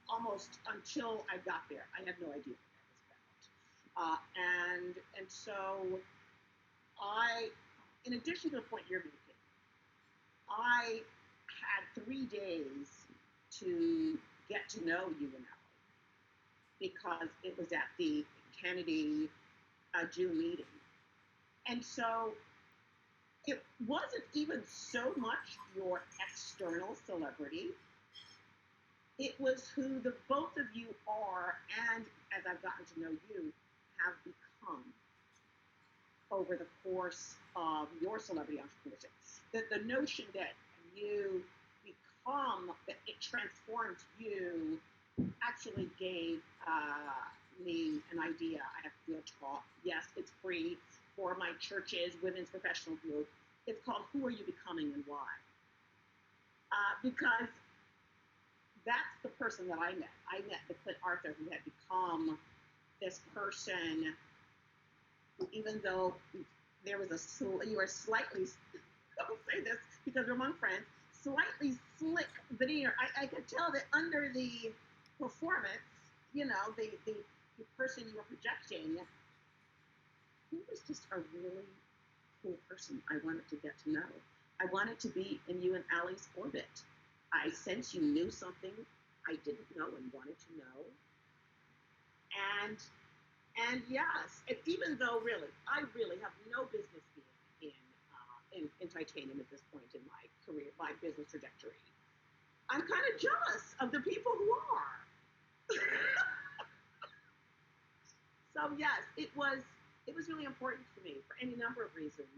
almost until I got there, I had no idea what that was about. And so in addition to the point you're making, I had 3 days to get to know you and Ellie because it was at the Kennedy June meeting. And so it wasn't even so much your external celebrity. It was who the both of you are, and as I've gotten to know you, have become over the course of your celebrity entrepreneurship. The notion that you become, that it transformed you, actually gave me an idea. I have to do a talk. Yes, it's free for my church's women's professional group. It's called Who Are You Becoming and Why? Because that's the person that I met. I met the Clint Arthur who had become this person, even though there was you were slightly, don't say this because we're among friends, slightly slick veneer. I could tell that under the performance, the person you were projecting, he was just a really cool person I wanted to get to know. I wanted to be in you and Allie's orbit. I sensed you knew something I didn't know and wanted to know. And yes, even though I really have no business being in titanium at this point in my career, my business trajectory, I'm kind of jealous of the people who are. So yes, it was really important to me for any number of reasons.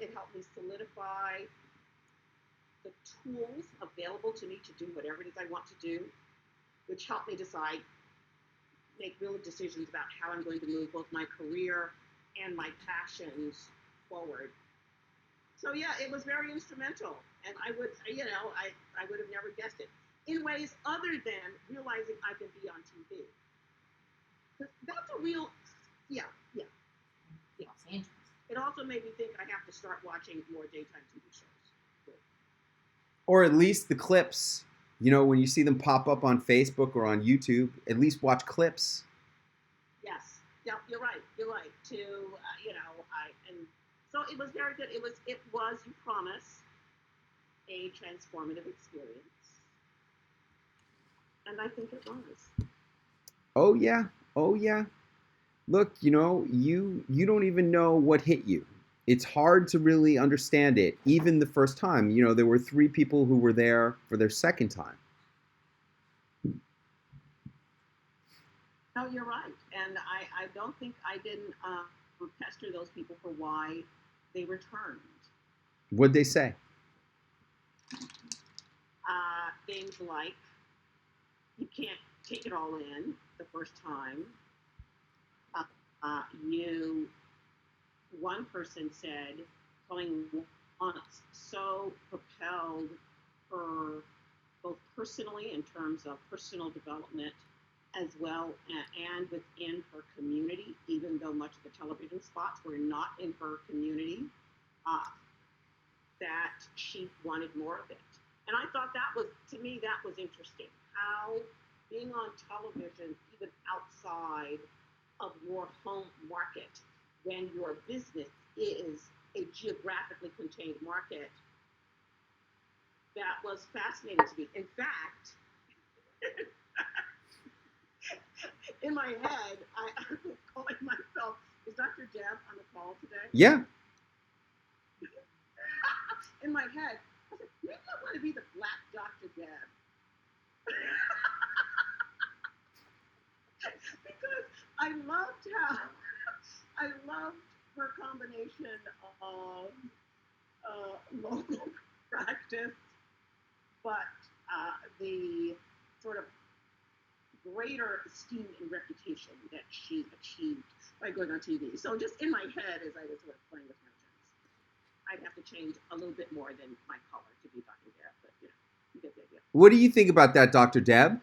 It helped me solidify the tools available to me to do whatever it is I want to do, which helped me make real decisions about how I'm going to move both my career and my passions forward. So yeah, it was very instrumental, and I would have never guessed it in ways other than realizing I can be on TV. That's a real, yeah. Los Angeles. It also made me think I have to start watching more daytime TV shows. Or at least the clips. When you see them pop up on Facebook or on YouTube, at least watch clips. Yes, yeah, you're right. And so it was very good. It was, you promise, a transformative experience, and I think it was. Oh yeah. Look, you don't even know what hit you. It's hard to really understand it, even the first time. There were 3 people who were there for their second time. No, you're right, and I don't think I didn't pester those people for why they returned. What'd they say? Things like, you can't take it all in the first time. One person said, going once so propelled her both personally in terms of personal development as well and within her community, even though much of the television spots were not in her community, that she wanted more of it. And I thought to me, that was interesting. How being on television, even outside of your home market, when your business is a geographically contained market, that was fascinating to me. In fact, in my head, I was calling myself, is Dr. Deb on the call today? Yeah. In my head, I was like, maybe I want to be the Black Dr. Deb. combination of local practice, but the sort of greater esteem and reputation that she achieved by going on TV. So just in my head, as I was sort of playing with mentions, I'd have to change a little bit more than my color to be Dr. Deb, but you get the idea. What do you think about that, Dr. Deb?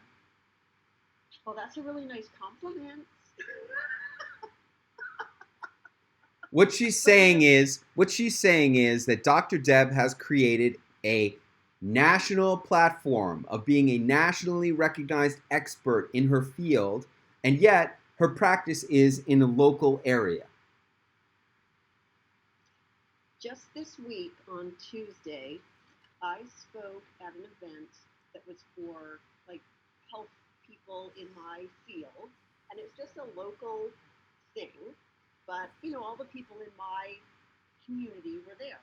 Well, that's a really nice compliment. What she's saying is that Dr. Deb has created a national platform of being a nationally recognized expert in her field, and yet her practice is in a local area. Just this week on Tuesday, I spoke at an event that was for like health people in my field, and it's just a local thing, but all the people in my community were there,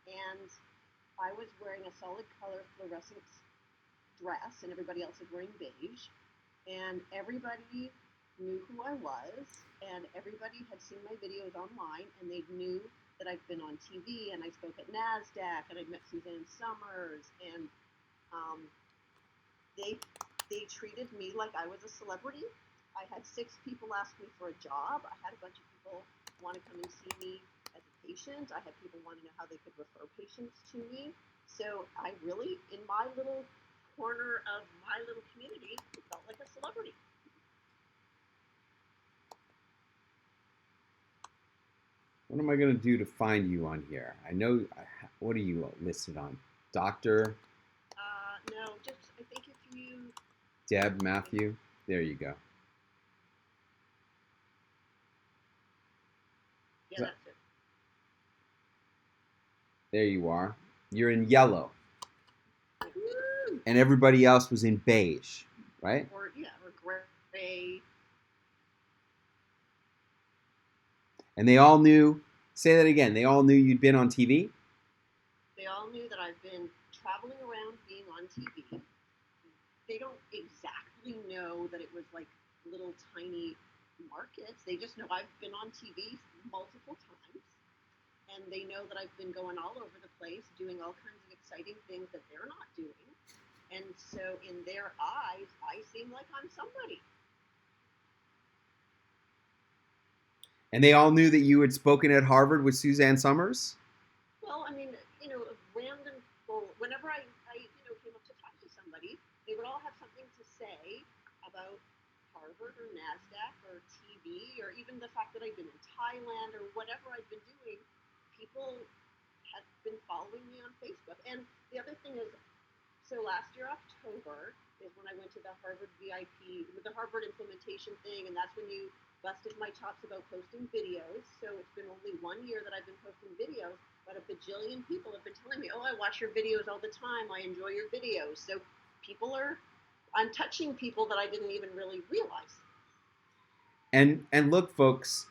and I was wearing a solid color fluorescent dress, and everybody else was wearing beige, and everybody knew who I was, and everybody had seen my videos online, and they knew that I've been on TV, and I spoke at NASDAQ, and I'd met Suzanne Summers, and they treated me like I was a celebrity. I had 6 people ask me for a job. I had a bunch of people want to come and see me as a patient. I had people want to know how they could refer patients to me. So I really, in my little corner of my little community, felt like a celebrity. What am I going to do to find you on here? I know, what are you listed on? Doctor? No, just, I think if you... Deb Matthew? There you go. Yeah, that's it. There you are. You're in yellow. Woo! And everybody else was in beige, right? Or gray. And they all knew, say that again, they all knew you'd been on TV? They all knew that I've been traveling around being on TV. They don't exactly know that it was like little tiny markets. They just know I've been on TV multiple times. And they know that I've been going all over the place doing all kinds of exciting things that they're not doing. And so in their eyes, I seem like I'm somebody. And they all knew that you had spoken at Harvard with Suzanne Summers? Well, I mean, random people, whenever I came up to talk to somebody, they would all have something to say about Harvard or NASDAQ or TV, or even the fact that I've been in Thailand or whatever I've been doing. People had been following me on Facebook. And the other thing is, so last year, October, is when I went to the Harvard VIP, with the Harvard implementation thing, and that's when you busted my chops about posting videos. So it's been only 1 year that I've been posting videos, but a bajillion people have been telling me, oh, I watch your videos all the time. I enjoy your videos. So I'm touching people that I didn't even really realize. And look, folks,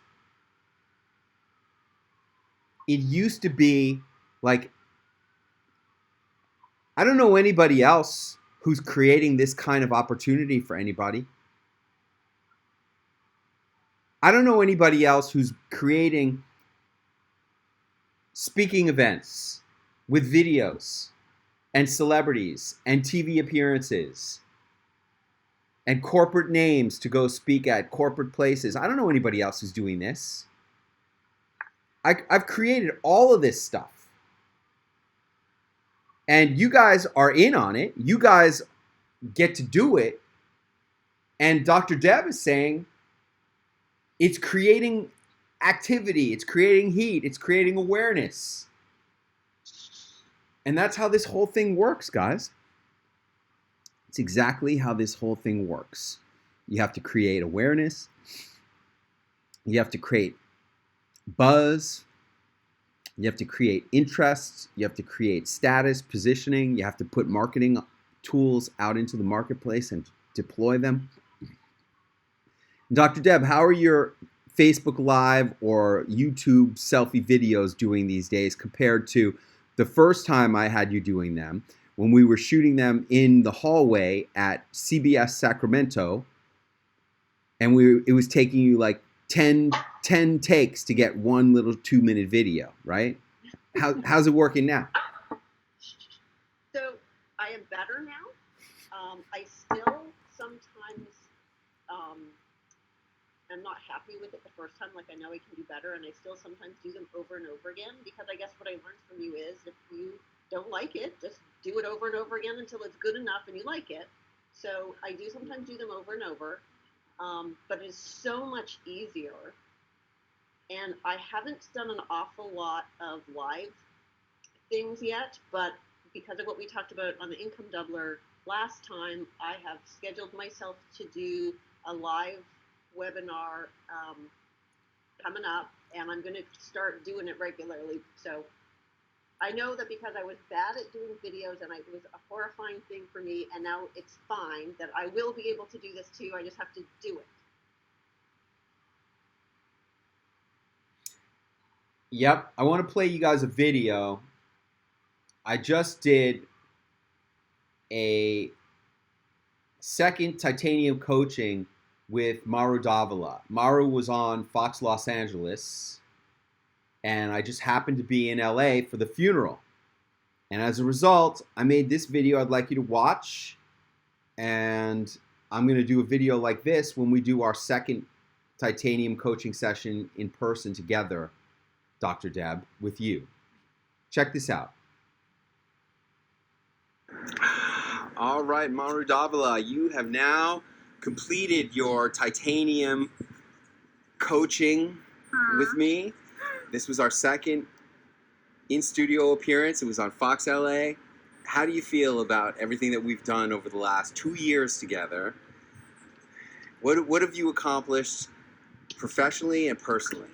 it used to be like, I don't know anybody else who's creating this kind of opportunity for anybody. I don't know anybody else who's creating speaking events with videos and celebrities and TV appearances and corporate names to go speak at corporate places. I don't know anybody else who's doing this. I've created all of this stuff. And you guys are in on it. You guys get to do it. And Dr. Deb is saying it's creating activity, it's creating heat, it's creating awareness. And that's how this whole thing works, guys. It's exactly how this whole thing works. You have to create awareness. You have to create buzz. You have to create interest. You have to create status, positioning. You have to put marketing tools out into the marketplace and deploy them. Dr. Deb, how are your Facebook Live or YouTube selfie videos doing these days compared to the first time I had you doing them, when we were shooting them in the hallway at CBS Sacramento, and it was taking you like 10 10 takes to get one little 2-minute video, right? How's it working now? So I am better now. I still sometimes am not happy with it the first time. Like I know I can do better, and I still sometimes do them over and over again because I guess what I learned from you is if you don't like it, just do it over and over again until it's good enough and you like it. So I do sometimes do them over and over, but it's so much easier. And I haven't done an awful lot of live things yet, but because of what we talked about on the income doubler last time, I have scheduled myself to do a live webinar coming up, and I'm going to start doing it regularly. So I know that because I was bad at doing videos and it was a horrifying thing for me, and now it's fine, that I will be able to do this too. I just have to do it. Yep, I want to play you guys a video. I just did a second titanium coaching with Maru Davila. Maru was on Fox Los Angeles, and I just happened to be in LA for the funeral. And as a result, I made this video I'd like you to watch, and I'm going to do a video like this when we do our second titanium coaching session in person together, Dr. Deb, with you. Check this out. All right, Maru Davila, you have now completed your titanium coaching with me. This was our second in-studio appearance. It was on Fox LA. How do you feel about everything that we've done over the last 2 years together? What have you accomplished professionally and personally?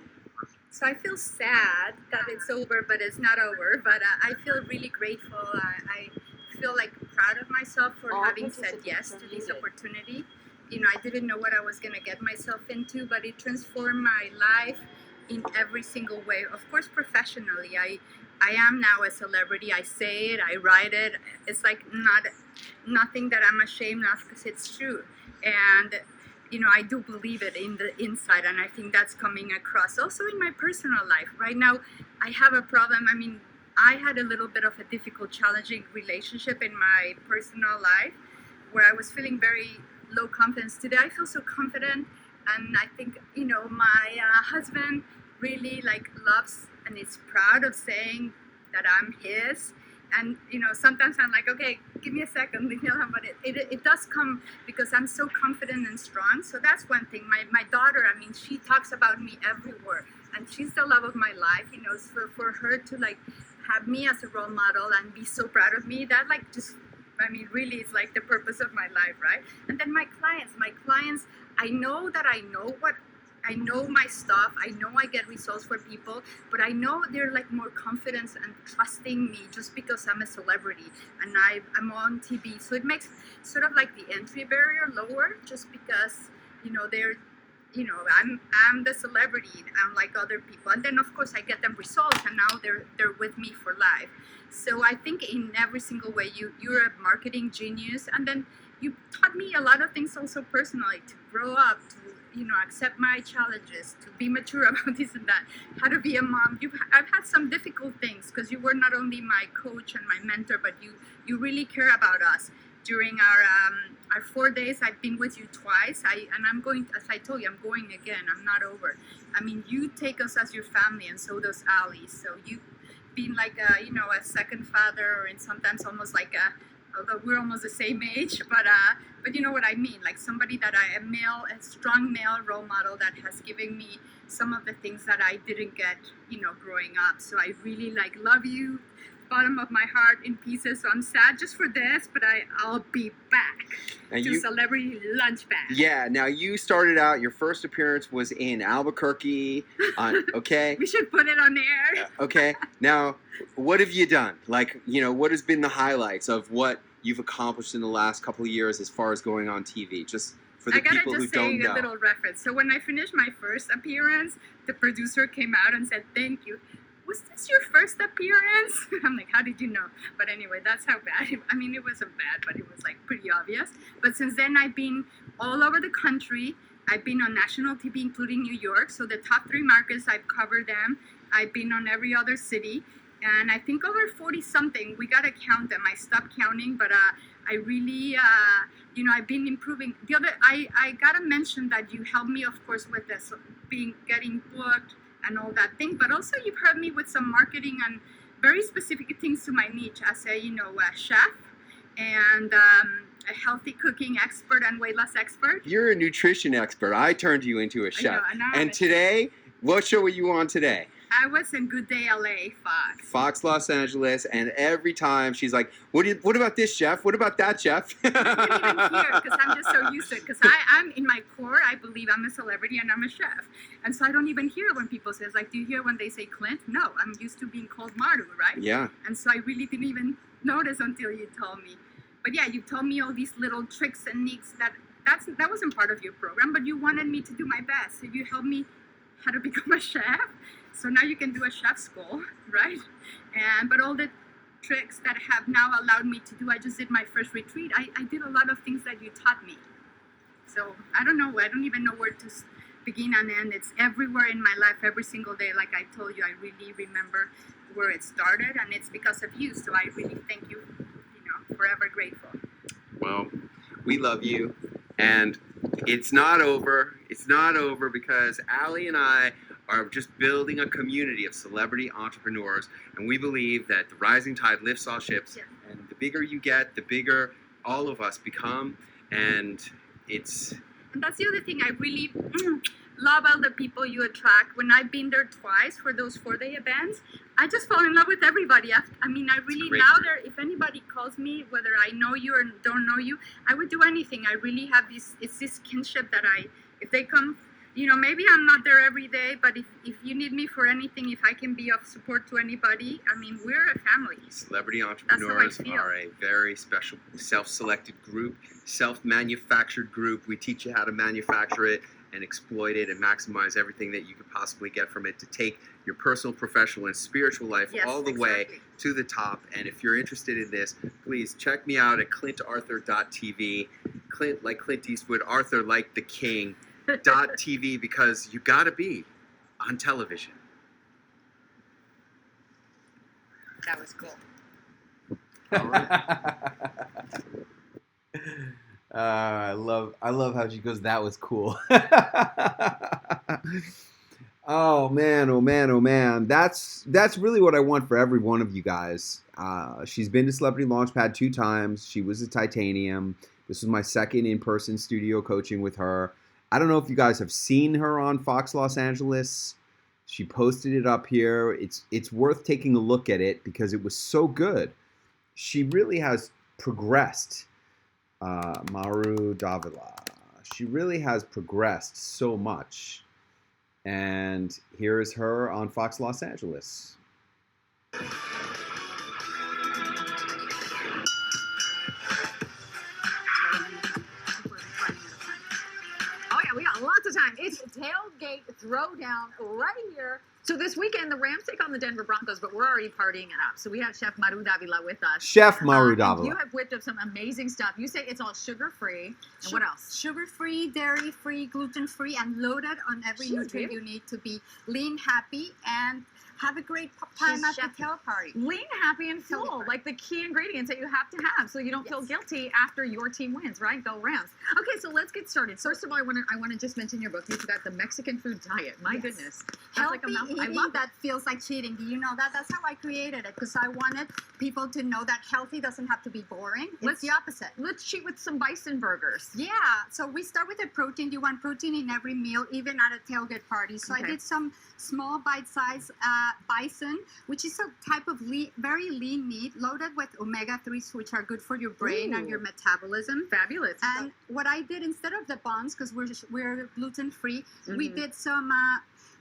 So I feel sad that it's over, but it's not over. But I feel really grateful. I feel like proud of myself for having said yes to this opportunity. You know, I didn't know what I was going to get myself into, but it transformed my life in every single way. Of course, professionally, I am now a celebrity. I say it, I write it. It's like nothing that I'm ashamed of because it's true. And you know, I do believe it in the inside, and I think that's coming across. Also in my personal life. Right now, I have a problem. I mean, I had a little bit of a difficult, challenging relationship in my personal life where I was feeling very low confidence. Today, I feel so confident, and I think, you know, my husband really loves and is proud of saying that I'm his. And you know, sometimes I'm like, okay, give me a second, you know, but it does come because I'm so confident and strong. So that's one thing. My daughter, I mean, she talks about me everywhere, and she's the love of my life. You know, for her to have me as a role model and be so proud of me, that really is like the purpose of my life, right? And then my clients, I know that I know my stuff. I know I get results for people, but I know they're more confident and trusting me just because I'm a celebrity and I'm on TV. So it makes sort of like the entry barrier lower, just because, you know, I'm the celebrity, unlike other people. And then of course I get them results, and now they're with me for life. So I think in every single way you're a marketing genius, and then you taught me a lot of things also personally, to grow up, to accept my challenges, to be mature about this and that, how to be a mom. I've had some difficult things because you were not only my coach and my mentor, but you really care about us. During our 4 days, I've been with you twice. And I'm going, as I told you, I'm going again. I'm not over. I mean, you take us as your family, and so does Ali. So you've been like a second father, and sometimes almost like although we're almost the same age, but you know what I mean, like somebody that a strong male role model that has given me some of the things that I didn't get, growing up. So I really love you, bottom of my heart, in pieces. So I'm sad just for this, but I'll be back to Celebrity Lunch Bag. Yeah, now you started out, your first appearance was in Albuquerque, okay? We should put it on air. Okay, now what have you done? What has been the highlights of what you've accomplished in the last couple of years as far as going on TV? Just for the people who don't know. I gotta just say a little reference. So when I finished my first appearance, the producer came out and said, "Thank you. Was this your first appearance?" I'm like, how did you know? But anyway, that's how bad. It wasn't bad, but it was pretty obvious. But since then, I've been all over the country. I've been on national TV, including New York. So the top 3 markets, I've covered them. I've been on every other city. And I think over 40 something. We got to count them. I stopped counting, but I really, I've been improving. I got to mention that you helped me, of course, with this, getting booked and all that thing. But also you've helped me with some marketing and very specific things to my niche as a chef and a healthy cooking expert and weight loss expert. You're a nutrition expert. I turned you into a chef. I know, and today, what show were you on today? I was in Good Day LA, Fox. Fox Los Angeles, and every time she's like, what about this, chef? What about that, chef? I didn't even hear because I'm just so used to it. Because I'm in my core, I believe I'm a celebrity and I'm a chef. And so I don't even hear when people say, like, do you hear when they say Clint? No, I'm used to being called Maru, right? Yeah. And so I really didn't even notice until you told me. But yeah, you told me all these little tricks and nicks that wasn't part of your program, but you wanted me to do my best. So you helped me how to become a chef. So now you can do a chef school, right? But all the tricks that have now allowed me to do, I just did my first retreat. I did a lot of things that you taught me. So I don't know. I don't even know where to begin and end. It's everywhere in my life, every single day. Like I told you, I really remember where it started, and it's because of you. So I really thank you, forever grateful. Well, we love you, and it's not over. It's not over because Allie and I are just building a community of celebrity entrepreneurs, and we believe that the rising tide lifts all ships, and the bigger you get, the bigger all of us become, and that's the other thing I really love all the people you attract. When I've been there twice for those 4-day events, I just fall in love with everybody. I really, now if anybody calls me, whether I know you or don't know you, I would do anything. I really have it's this kinship that if they come, maybe I'm not there every day, but if you need me for anything, if I can be of support to anybody, we're a family. Celebrity entrepreneurs are a very special self-selected group, self-manufactured group. We teach you how to manufacture it and exploit it and maximize everything that you could possibly get from it to take your personal, professional, and spiritual life all the way to the top. And if you're interested in this, please check me out at clintarthur.tv. Clint like Clint Eastwood, Arthur like the king, .tv, because you gotta be on television. That was cool. I love how she goes, that was cool. Oh man. That's really what I want for every one of you guys. She's been to Celebrity Launchpad 2 times. She was a Titanium. This was my second in-person studio coaching with her. I don't know if you guys have seen her on Fox Los Angeles. She posted it up here. It's worth taking a look at it because it was so good. She really has progressed. Maru Davila. She really has progressed so much. And here is her on Fox Los Angeles. We got lots of time. It's tailgate throwdown right here. So this weekend, the Rams take on the Denver Broncos, but we're already partying it up. So we have Chef Maru Davila with us. Chef Maru Davila. You have whipped up some amazing stuff. You say it's all sugar-free. And what else? Sugar-free, dairy-free, gluten-free, and loaded on every nutrient you need to be lean, happy, and have a great time at the tail party. Lean, happy, and full, like the key ingredients that you have to have so you don't feel guilty after your team wins, right? Go Rams. Okay, so let's get started. First of all, I want to just mention your book. You've got the Mexican food diet. My goodness. That's Healthy eating, I love that feels like cheating. Do you know that? That's how I created it, because I wanted people to know that healthy doesn't have to be boring. It's the opposite. Let's cheat with some bison burgers. Yeah, so we start with the protein. You want protein in every meal, even at a tailgate party. So I did some small bite-sized bison, which is a type of very lean meat loaded with omega-3s, which are good for your brain and your metabolism. Fabulous. And what I did, instead of the buns, because we're gluten-free, we did some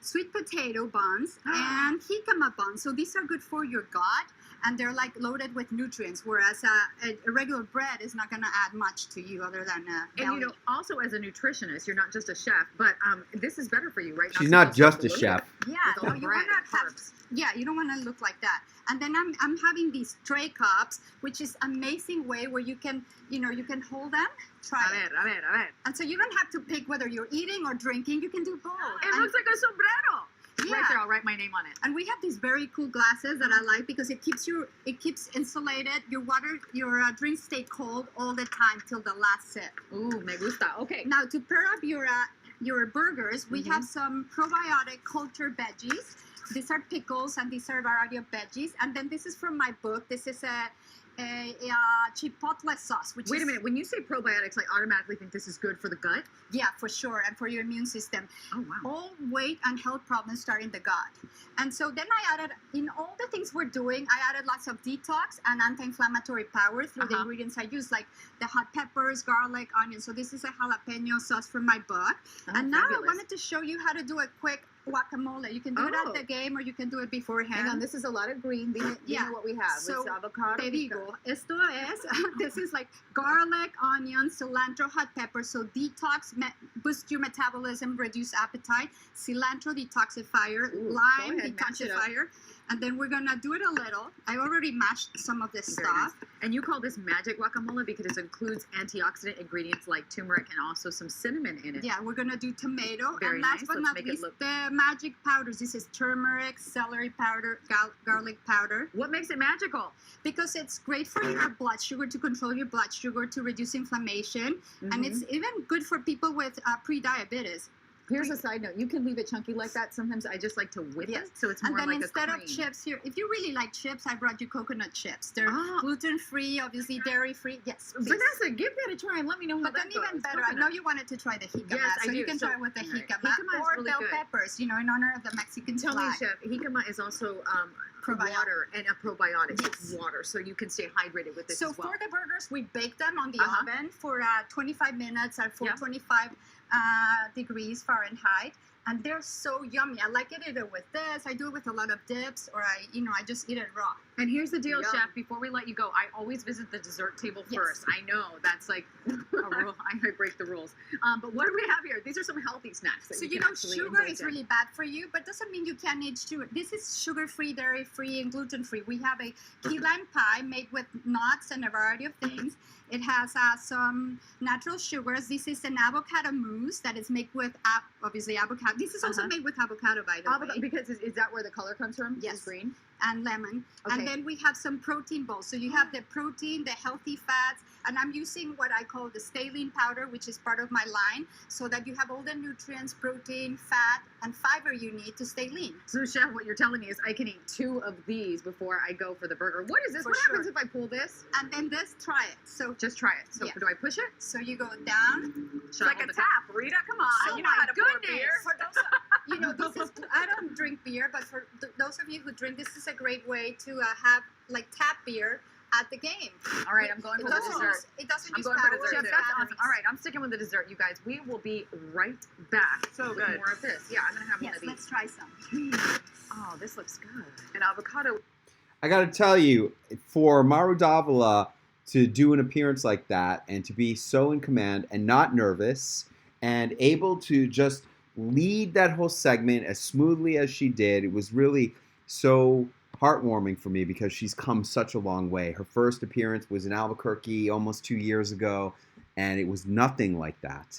sweet potato buns and jicama buns. So these are good for your gut and they're like loaded with nutrients, whereas a regular bread is not going to add much to you other than And you know, also as a nutritionist, you're not just a chef, but this is better for you, right? She's not just a chef. Yeah, With all no, the you bread want and to have, carbs. yeah, you don't want to look like that. And then I'm having these tray cups, which is amazing way where you can, you know, you can hold them. Try it. A ver. And so you don't have to pick whether you're eating or drinking. You can do both. It And- looks like a sombrero. Yeah. Right there, I'll write my name on it. And we have these very cool glasses that I like because it keeps insulated. Your drinks stay cold all the time till the last sip. Ooh, me gusta. Okay. Now to pair up your burgers, we have some probiotic culture veggies. These are pickles and these are a variety of veggies. And then this is from my book. This is a chipotle sauce. Wait a minute. When you say probiotics, I automatically think this is good for the gut. Yeah, for sure, and for your immune system. Oh wow. All weight and health problems start in the gut. And so then I added, in all the things we're doing, I added lots of detox and anti-inflammatory power through the ingredients I use, like the hot peppers, garlic, onions. So this is a jalapeno sauce from my book. And now I wanted to show you how to do a quick guacamole. You can do it at the game or you can do it beforehand. Hang on, this is a lot of green. You know what we have. So, it's avocado. te digo, this is like garlic, onion, cilantro, hot pepper. So detox, boost your metabolism, reduce appetite. Cilantro, detoxifier. Lime, go ahead, mash it up. detoxifier. And then we're gonna do it a little. I already mashed some of this stuff. And you call this magic guacamole because it includes antioxidant ingredients like turmeric and also some cinnamon in it. Yeah, we're gonna do tomato. Very and last nice. but Let's not make it least, look- the magic powders. This is turmeric, celery powder, garlic powder. What makes it magical? Because it's great for your blood sugar, to control your blood sugar, to reduce inflammation, and it's even good for people with pre-diabetes. Here's a side note. You can leave it chunky like that. Sometimes I just like to whip it, so it's And more then like instead a of cream. chips here, if you really like chips, I brought you coconut chips. They're gluten-free, obviously dairy-free. Yes, please. Vanessa, give that a try and let me know how But that then even goes. better, I know you wanted to try the jicama, Yes, I so you do. can So- try it with the all right. jicama, Jicama is or really bell good. peppers, in honor of the Mexican Tell me, flag. Chef, jicama is also Probiotic. water and a probiotic. Yes. It's water, so you can stay hydrated with this So as well. for the burgers, we bake them on the oven for 25 minutes at 425 degrees Fahrenheit. And they're so yummy. I like it either with this. I do it with a lot of dips, or I just eat it raw. And here's the deal, Yum. Chef. Before we let you go, I always visit the dessert table first. I know that's like a rule. I break the rules. But what do we have here? These are some healthy snacks. That So you you can know, actually sugar indulge is in. really bad for you, but doesn't mean you can't eat sugar. This is sugar-free, dairy-free, and gluten-free. We have a key lime pie made with nuts and a variety of things. It has some natural sugars. This is an avocado mousse that is made with, obviously, avocado. This is also made with avocado, by the way. Because is that where the color comes from? Yes. Is green. And lemon. Okay. And then we have some protein bowls. So you have the protein, the healthy fats, and I'm using what I call the stelline powder, which is part of my line, so that you have all the nutrients, protein, fat, and fiber you need to stay lean. So, Chef, what you're telling me is I can eat 2 of these before I go for the burger. What is this? For What sure. happens if I pull this? And then this, try it. So Just try it. So Yeah. do I push it? So you go down. It's like a tap. Rita, come on. So you know how to pour beer. For those, you know, this is, I don't drink beer, but for those of you who drink, this is a great way to have like tap beer at the game. All right, I'm going It for the doesn't dessert. it doesn't I'm use going power. for dessert. Chef, it's that's awesome. batteries. All right, I'm sticking with the dessert, you guys. We will be right back. So with good. more of this. Yeah, I'm gonna have one Yes, of these. let's try some. Oh, this looks good. An avocado. I got to tell you, for Maru Davila to do an appearance like that and to be so in command and not nervous and able to just lead that whole segment as smoothly as she did, it was really so heartwarming for me because she's come such a long way. Her first appearance was in Albuquerque almost 2 years ago, and it was nothing like that.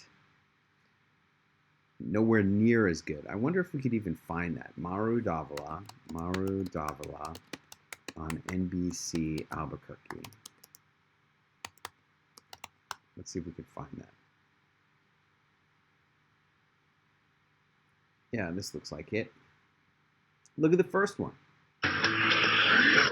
Nowhere near as good. I wonder if we could even find that. Maru Davila on NBC Albuquerque. Let's see if we can find that. Yeah, this looks like it. Look at the first one.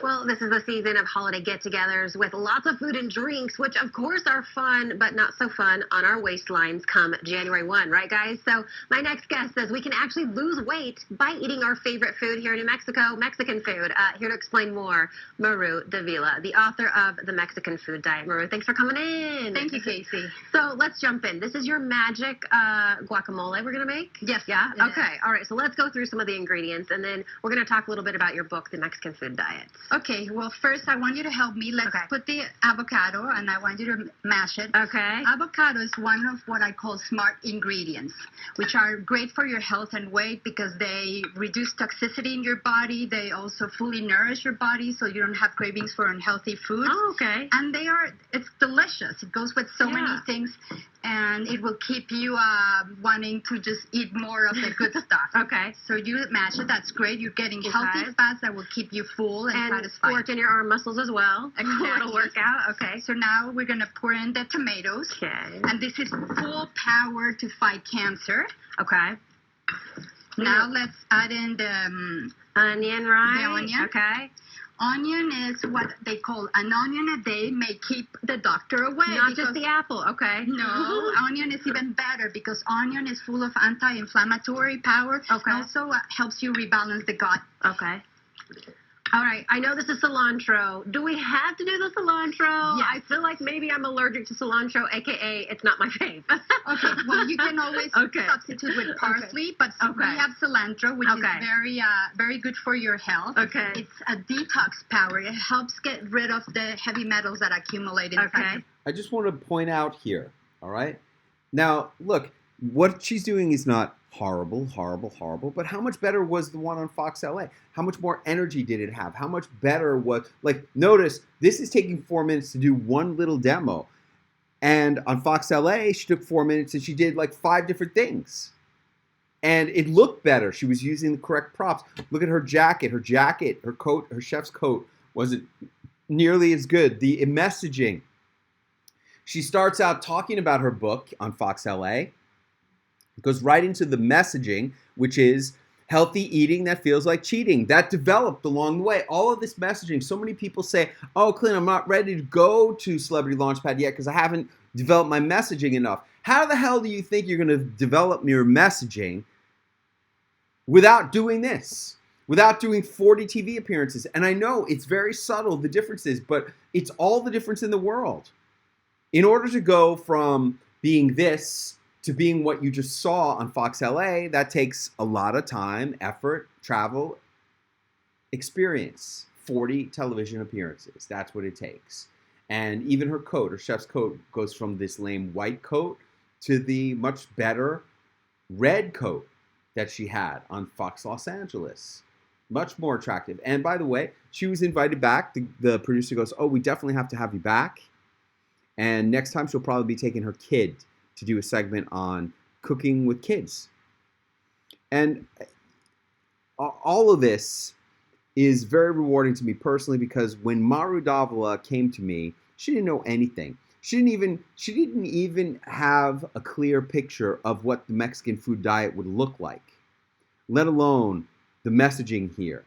Well, this is the season of holiday get-togethers with lots of food and drinks, which of course are fun, but not so fun on our waistlines come January 1, right guys? So my next guest says we can actually lose weight by eating our favorite food here in New Mexico, Mexican food. Here to explain more, Maru Davila, the author of The Mexican Food Diet. Maru, thanks for coming in. Thank you, Casey. So let's jump in. This is your magic guacamole we're going to make? Yes. Yeah? Okay. All right. So let's go through some of the ingredients, and then we're going to talk a little bit about your book, The Mexican Food Diet. Okay, well, first I want you to help me. Let's put the avocado, and I want you to mash it. Okay. Avocado is one of what I call smart ingredients, which are great for your health and weight because they reduce toxicity in your body. They also fully nourish your body so you don't have cravings for unhealthy foods. Oh, okay. And it's delicious. It goes with so many things, and it will keep you wanting to just eat more of the good stuff. Okay. So you mash it. That's great. You're getting healthy fats that will keep you full and satisfied. Work in your arm muscles as well. Exactly. It'll work out. Okay. So now we're going to pour in the tomatoes. Okay. And this is full power to fight cancer. Okay. Now let's add in the onion, right? The onion. Okay. Onion is what they call an onion a day may keep the doctor away. Not just the apple. Okay. No, onion is even better because onion is full of anti-inflammatory power. Okay. Also helps you rebalance the gut. Okay. All right, I know this is cilantro. Do we have to do the cilantro? Yes. I feel like maybe I'm allergic to cilantro, aka it's not my fave. Okay, well you can always substitute with parsley, but we have cilantro, which is very good for your health. Okay. It's a detox power. It helps get rid of the heavy metals that accumulate in fat. I just want to point out here, all right? Now, look, what she's doing is not horrible, but how much better was the one on Fox LA? How much more energy did it have? How much better was, notice, this is taking 4 minutes to do one little demo. And on Fox LA, she took 4 minutes and she did 5 different things. And it looked better. She was using the correct props. Look at her jacket, her coat, her chef's coat wasn't nearly as good. The messaging. She starts out talking about her book on Fox LA. It goes right into the messaging, which is healthy eating that feels like cheating. That developed along the way. All of this messaging, so many people say, oh, Clint, I'm not ready to go to Celebrity Launchpad yet because I haven't developed my messaging enough. How the hell do you think you're going to develop your messaging without doing this? Without doing 40 TV appearances? And I know it's very subtle, the differences, but it's all the difference in the world. In order to go from being this to being what you just saw on Fox LA, that takes a lot of time, effort, travel, experience. 40 television appearances. That's what it takes. And even her coat, her chef's coat, goes from this lame white coat to the much better red coat that she had on Fox Los Angeles. Much more attractive. And by the way, she was invited back. The producer goes, oh, we definitely have to have you back. And next time she'll probably be taking her kid to do a segment on cooking with kids. And all of this is very rewarding to me personally because when Maru Davila came to me, she didn't know anything. She didn't even have a clear picture of what the Mexican food diet would look like, let alone the messaging here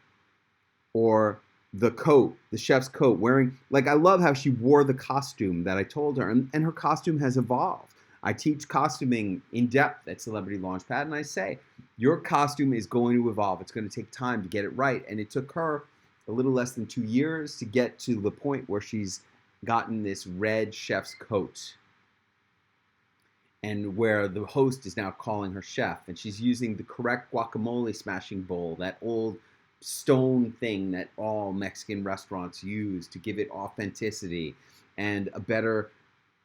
or the coat, the chef's coat, wearing, I love how she wore the costume that I told her, and her costume has evolved. I teach costuming in depth at Celebrity Launchpad, and I say, your costume is going to evolve. It's going to take time to get it right. And it took her a little less than 2 years to get to the point where she's gotten this red chef's coat. And where the host is now calling her chef. And she's using the correct guacamole smashing bowl, that old stone thing that all Mexican restaurants use to give it authenticity and a better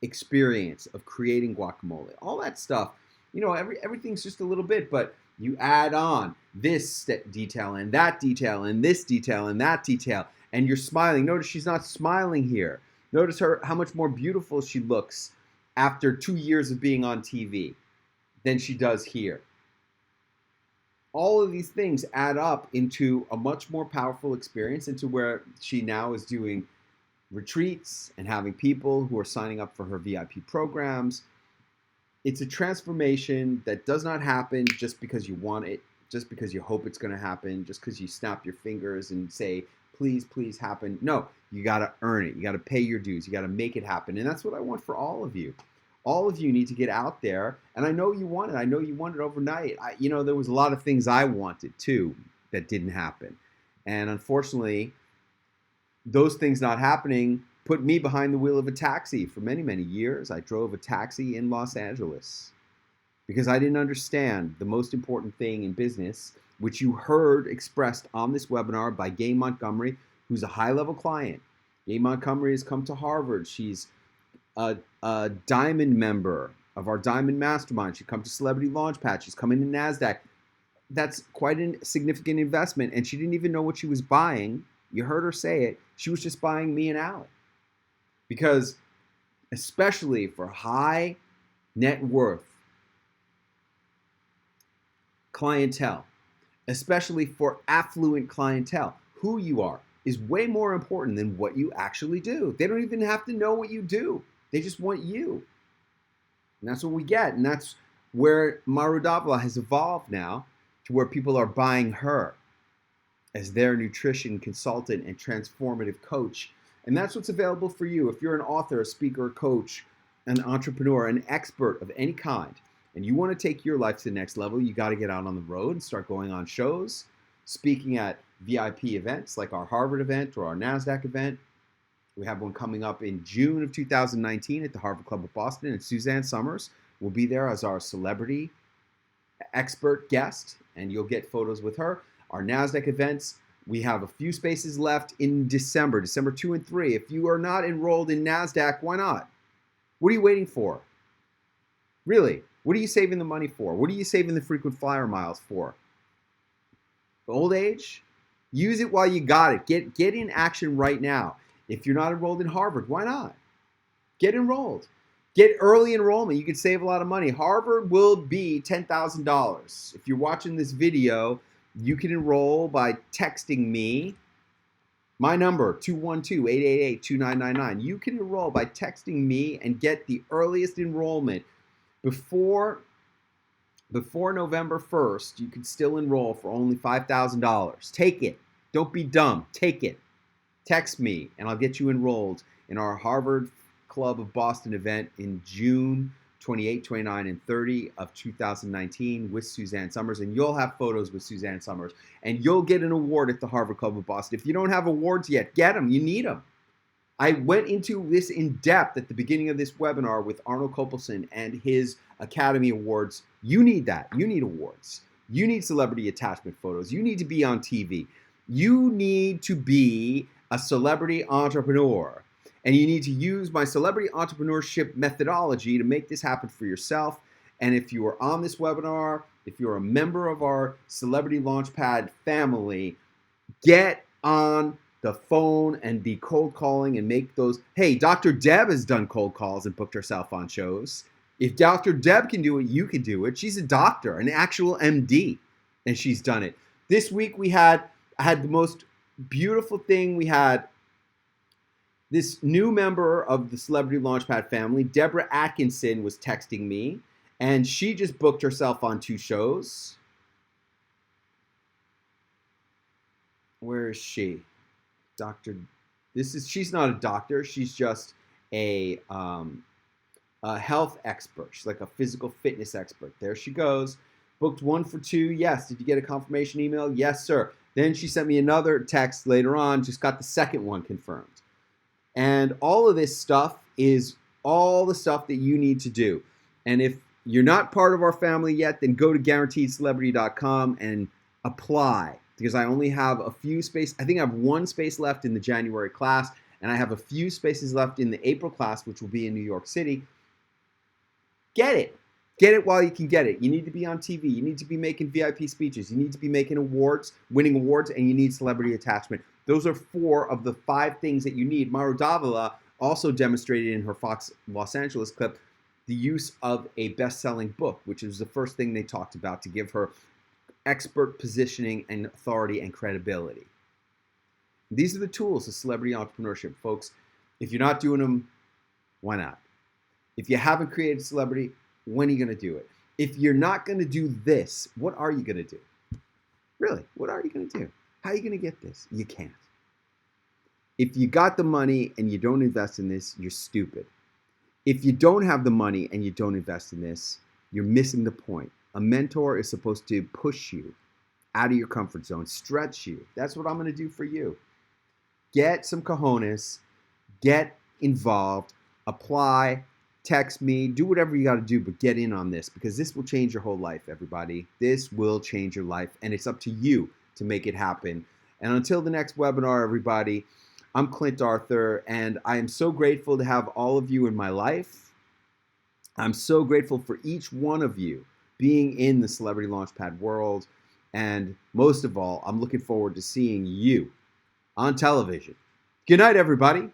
experience of creating guacamole. All that stuff, everything's just a little bit, but you add on this detail and that detail and this detail and that detail, and you're smiling. Notice she's not smiling here. Notice how much more beautiful she looks after 2 years of being on TV than she does here. All of these things add up into a much more powerful experience, into where she now is doing retreats and having people who are signing up for her VIP programs. It's a transformation that does not happen just because you want it, just because you hope it's going to happen, just because you snap your fingers and say, please, please happen. No, you got to earn it. You got to pay your dues. You got to make it happen. And that's what I want for all of you. All of you need to get out there. And I know you want it. I know you want it overnight. There was a lot of things I wanted too that didn't happen. And unfortunately, those things not happening put me behind the wheel of a taxi for many, many years. I drove a taxi in Los Angeles because I didn't understand the most important thing in business, which you heard expressed on this webinar by Gay Montgomery, who's a high-level client. Gabe Montgomery has come to Harvard. She's a diamond member of our Diamond Mastermind. She come to Celebrity Launchpad. She's coming to NASDAQ. That's quite a significant investment, and she didn't even know what she was buying. You heard her say it. She was just buying me and Alec. Because especially for high net worth clientele, especially for affluent clientele, who you are is way more important than what you actually do. They don't even have to know what you do. They just want you. And that's what we get. And that's where Maru Davila has evolved now to where people are buying her as their nutrition consultant and transformative coach. And that's what's available for you. If you're an author, a speaker, a coach, an entrepreneur, an expert of any kind, and you want to take your life to the next level, you got to get out on the road and start going on shows, speaking at VIP events like our Harvard event or our NASDAQ event. We have one coming up in June of 2019 at the Harvard Club of Boston, and Suzanne Summers will be there as our celebrity expert guest, and you'll get photos with her. Our NASDAQ events, we have a few spaces left in December 2 and 3. If you are not enrolled in NASDAQ, why not? What are you waiting for? Really, what are you saving the money for? What are you saving the frequent flyer miles for? Old age? Use it while you got it. Get in action right now. If you're not enrolled in Harvard, why not? Get enrolled. Get early enrollment. You can save a lot of money. Harvard will be $10,000. If you're watching this video, you can enroll by texting me. My number, 212-888-2999. You can enroll by texting me and get the earliest enrollment before November 1st. You can still enroll for only $5,000. Take it. Don't be dumb. Take it. Text me, and I'll get you enrolled in our Harvard Club of Boston event in June 28, 29, and 30 of 2019 with Suzanne Summers. And you'll have photos with Suzanne Summers. And you'll get an award at the Harvard Club of Boston. If you don't have awards yet, get them. You need them. I went into this in depth at the beginning of this webinar with Arnold Kopelson and his Academy Awards. You need that. You need awards. You need celebrity attachment photos. You need to be on TV. You need to be a celebrity entrepreneur. And you need to use my celebrity entrepreneurship methodology to make this happen for yourself. And if you are on this webinar, if you're a member of our Celebrity Launchpad family, get on the phone and be cold calling and make those. Hey, Dr. Deb has done cold calls and booked herself on shows. If Dr. Deb can do it, you can do it. She's a doctor, an actual MD, and she's done it. This week I had the most beautiful thing. We had this new member of the Celebrity Launchpad family, Deborah Atkinson, was texting me, and she just booked herself on 2 shows. Where is she? She's not a doctor. She's just a health expert. She's like a physical fitness expert. There she goes. Booked 1 for 2. Yes. Did you get a confirmation email? Yes, sir. Then she sent me another text later on. Just got the second one confirmed. And all of this stuff is all the stuff that you need to do. And if you're not part of our family yet, then go to guaranteedcelebrity.com and apply. Because I only have a few spaces. I think I have 1 space left in the January class, and I have a few spaces left in the April class, which will be in New York City. Get it. Get it while you can get it. You need to be on TV. You need to be making VIP speeches. You need to be making awards, winning awards, and you need celebrity attachment. Those are 4 of the 5 things that you need. Maru Davila also demonstrated in her Fox Los Angeles clip the use of a best-selling book, which is the first thing they talked about to give her expert positioning and authority and credibility. These are the tools of celebrity entrepreneurship, folks. If you're not doing them, why not? If you haven't created a celebrity, when are you going to do it? If you're not going to do this, what are you going to do? Really, what are you going to do? How are you going to get this? You can't. If you got the money and you don't invest in this, you're stupid. If you don't have the money and you don't invest in this, you're missing the point. A mentor is supposed to push you out of your comfort zone, stretch you. That's what I'm going to do for you. Get some cojones, get involved, apply, text me, do whatever you got to do, but get in on this because this will change your whole life, everybody. This will change your life, and it's up to you to make it happen. And until the next webinar, everybody, I'm Clint Arthur, and I am so grateful to have all of you in my life. I'm so grateful for each one of you being in the Celebrity Launchpad world. And most of all, I'm looking forward to seeing you on television. Good night, everybody.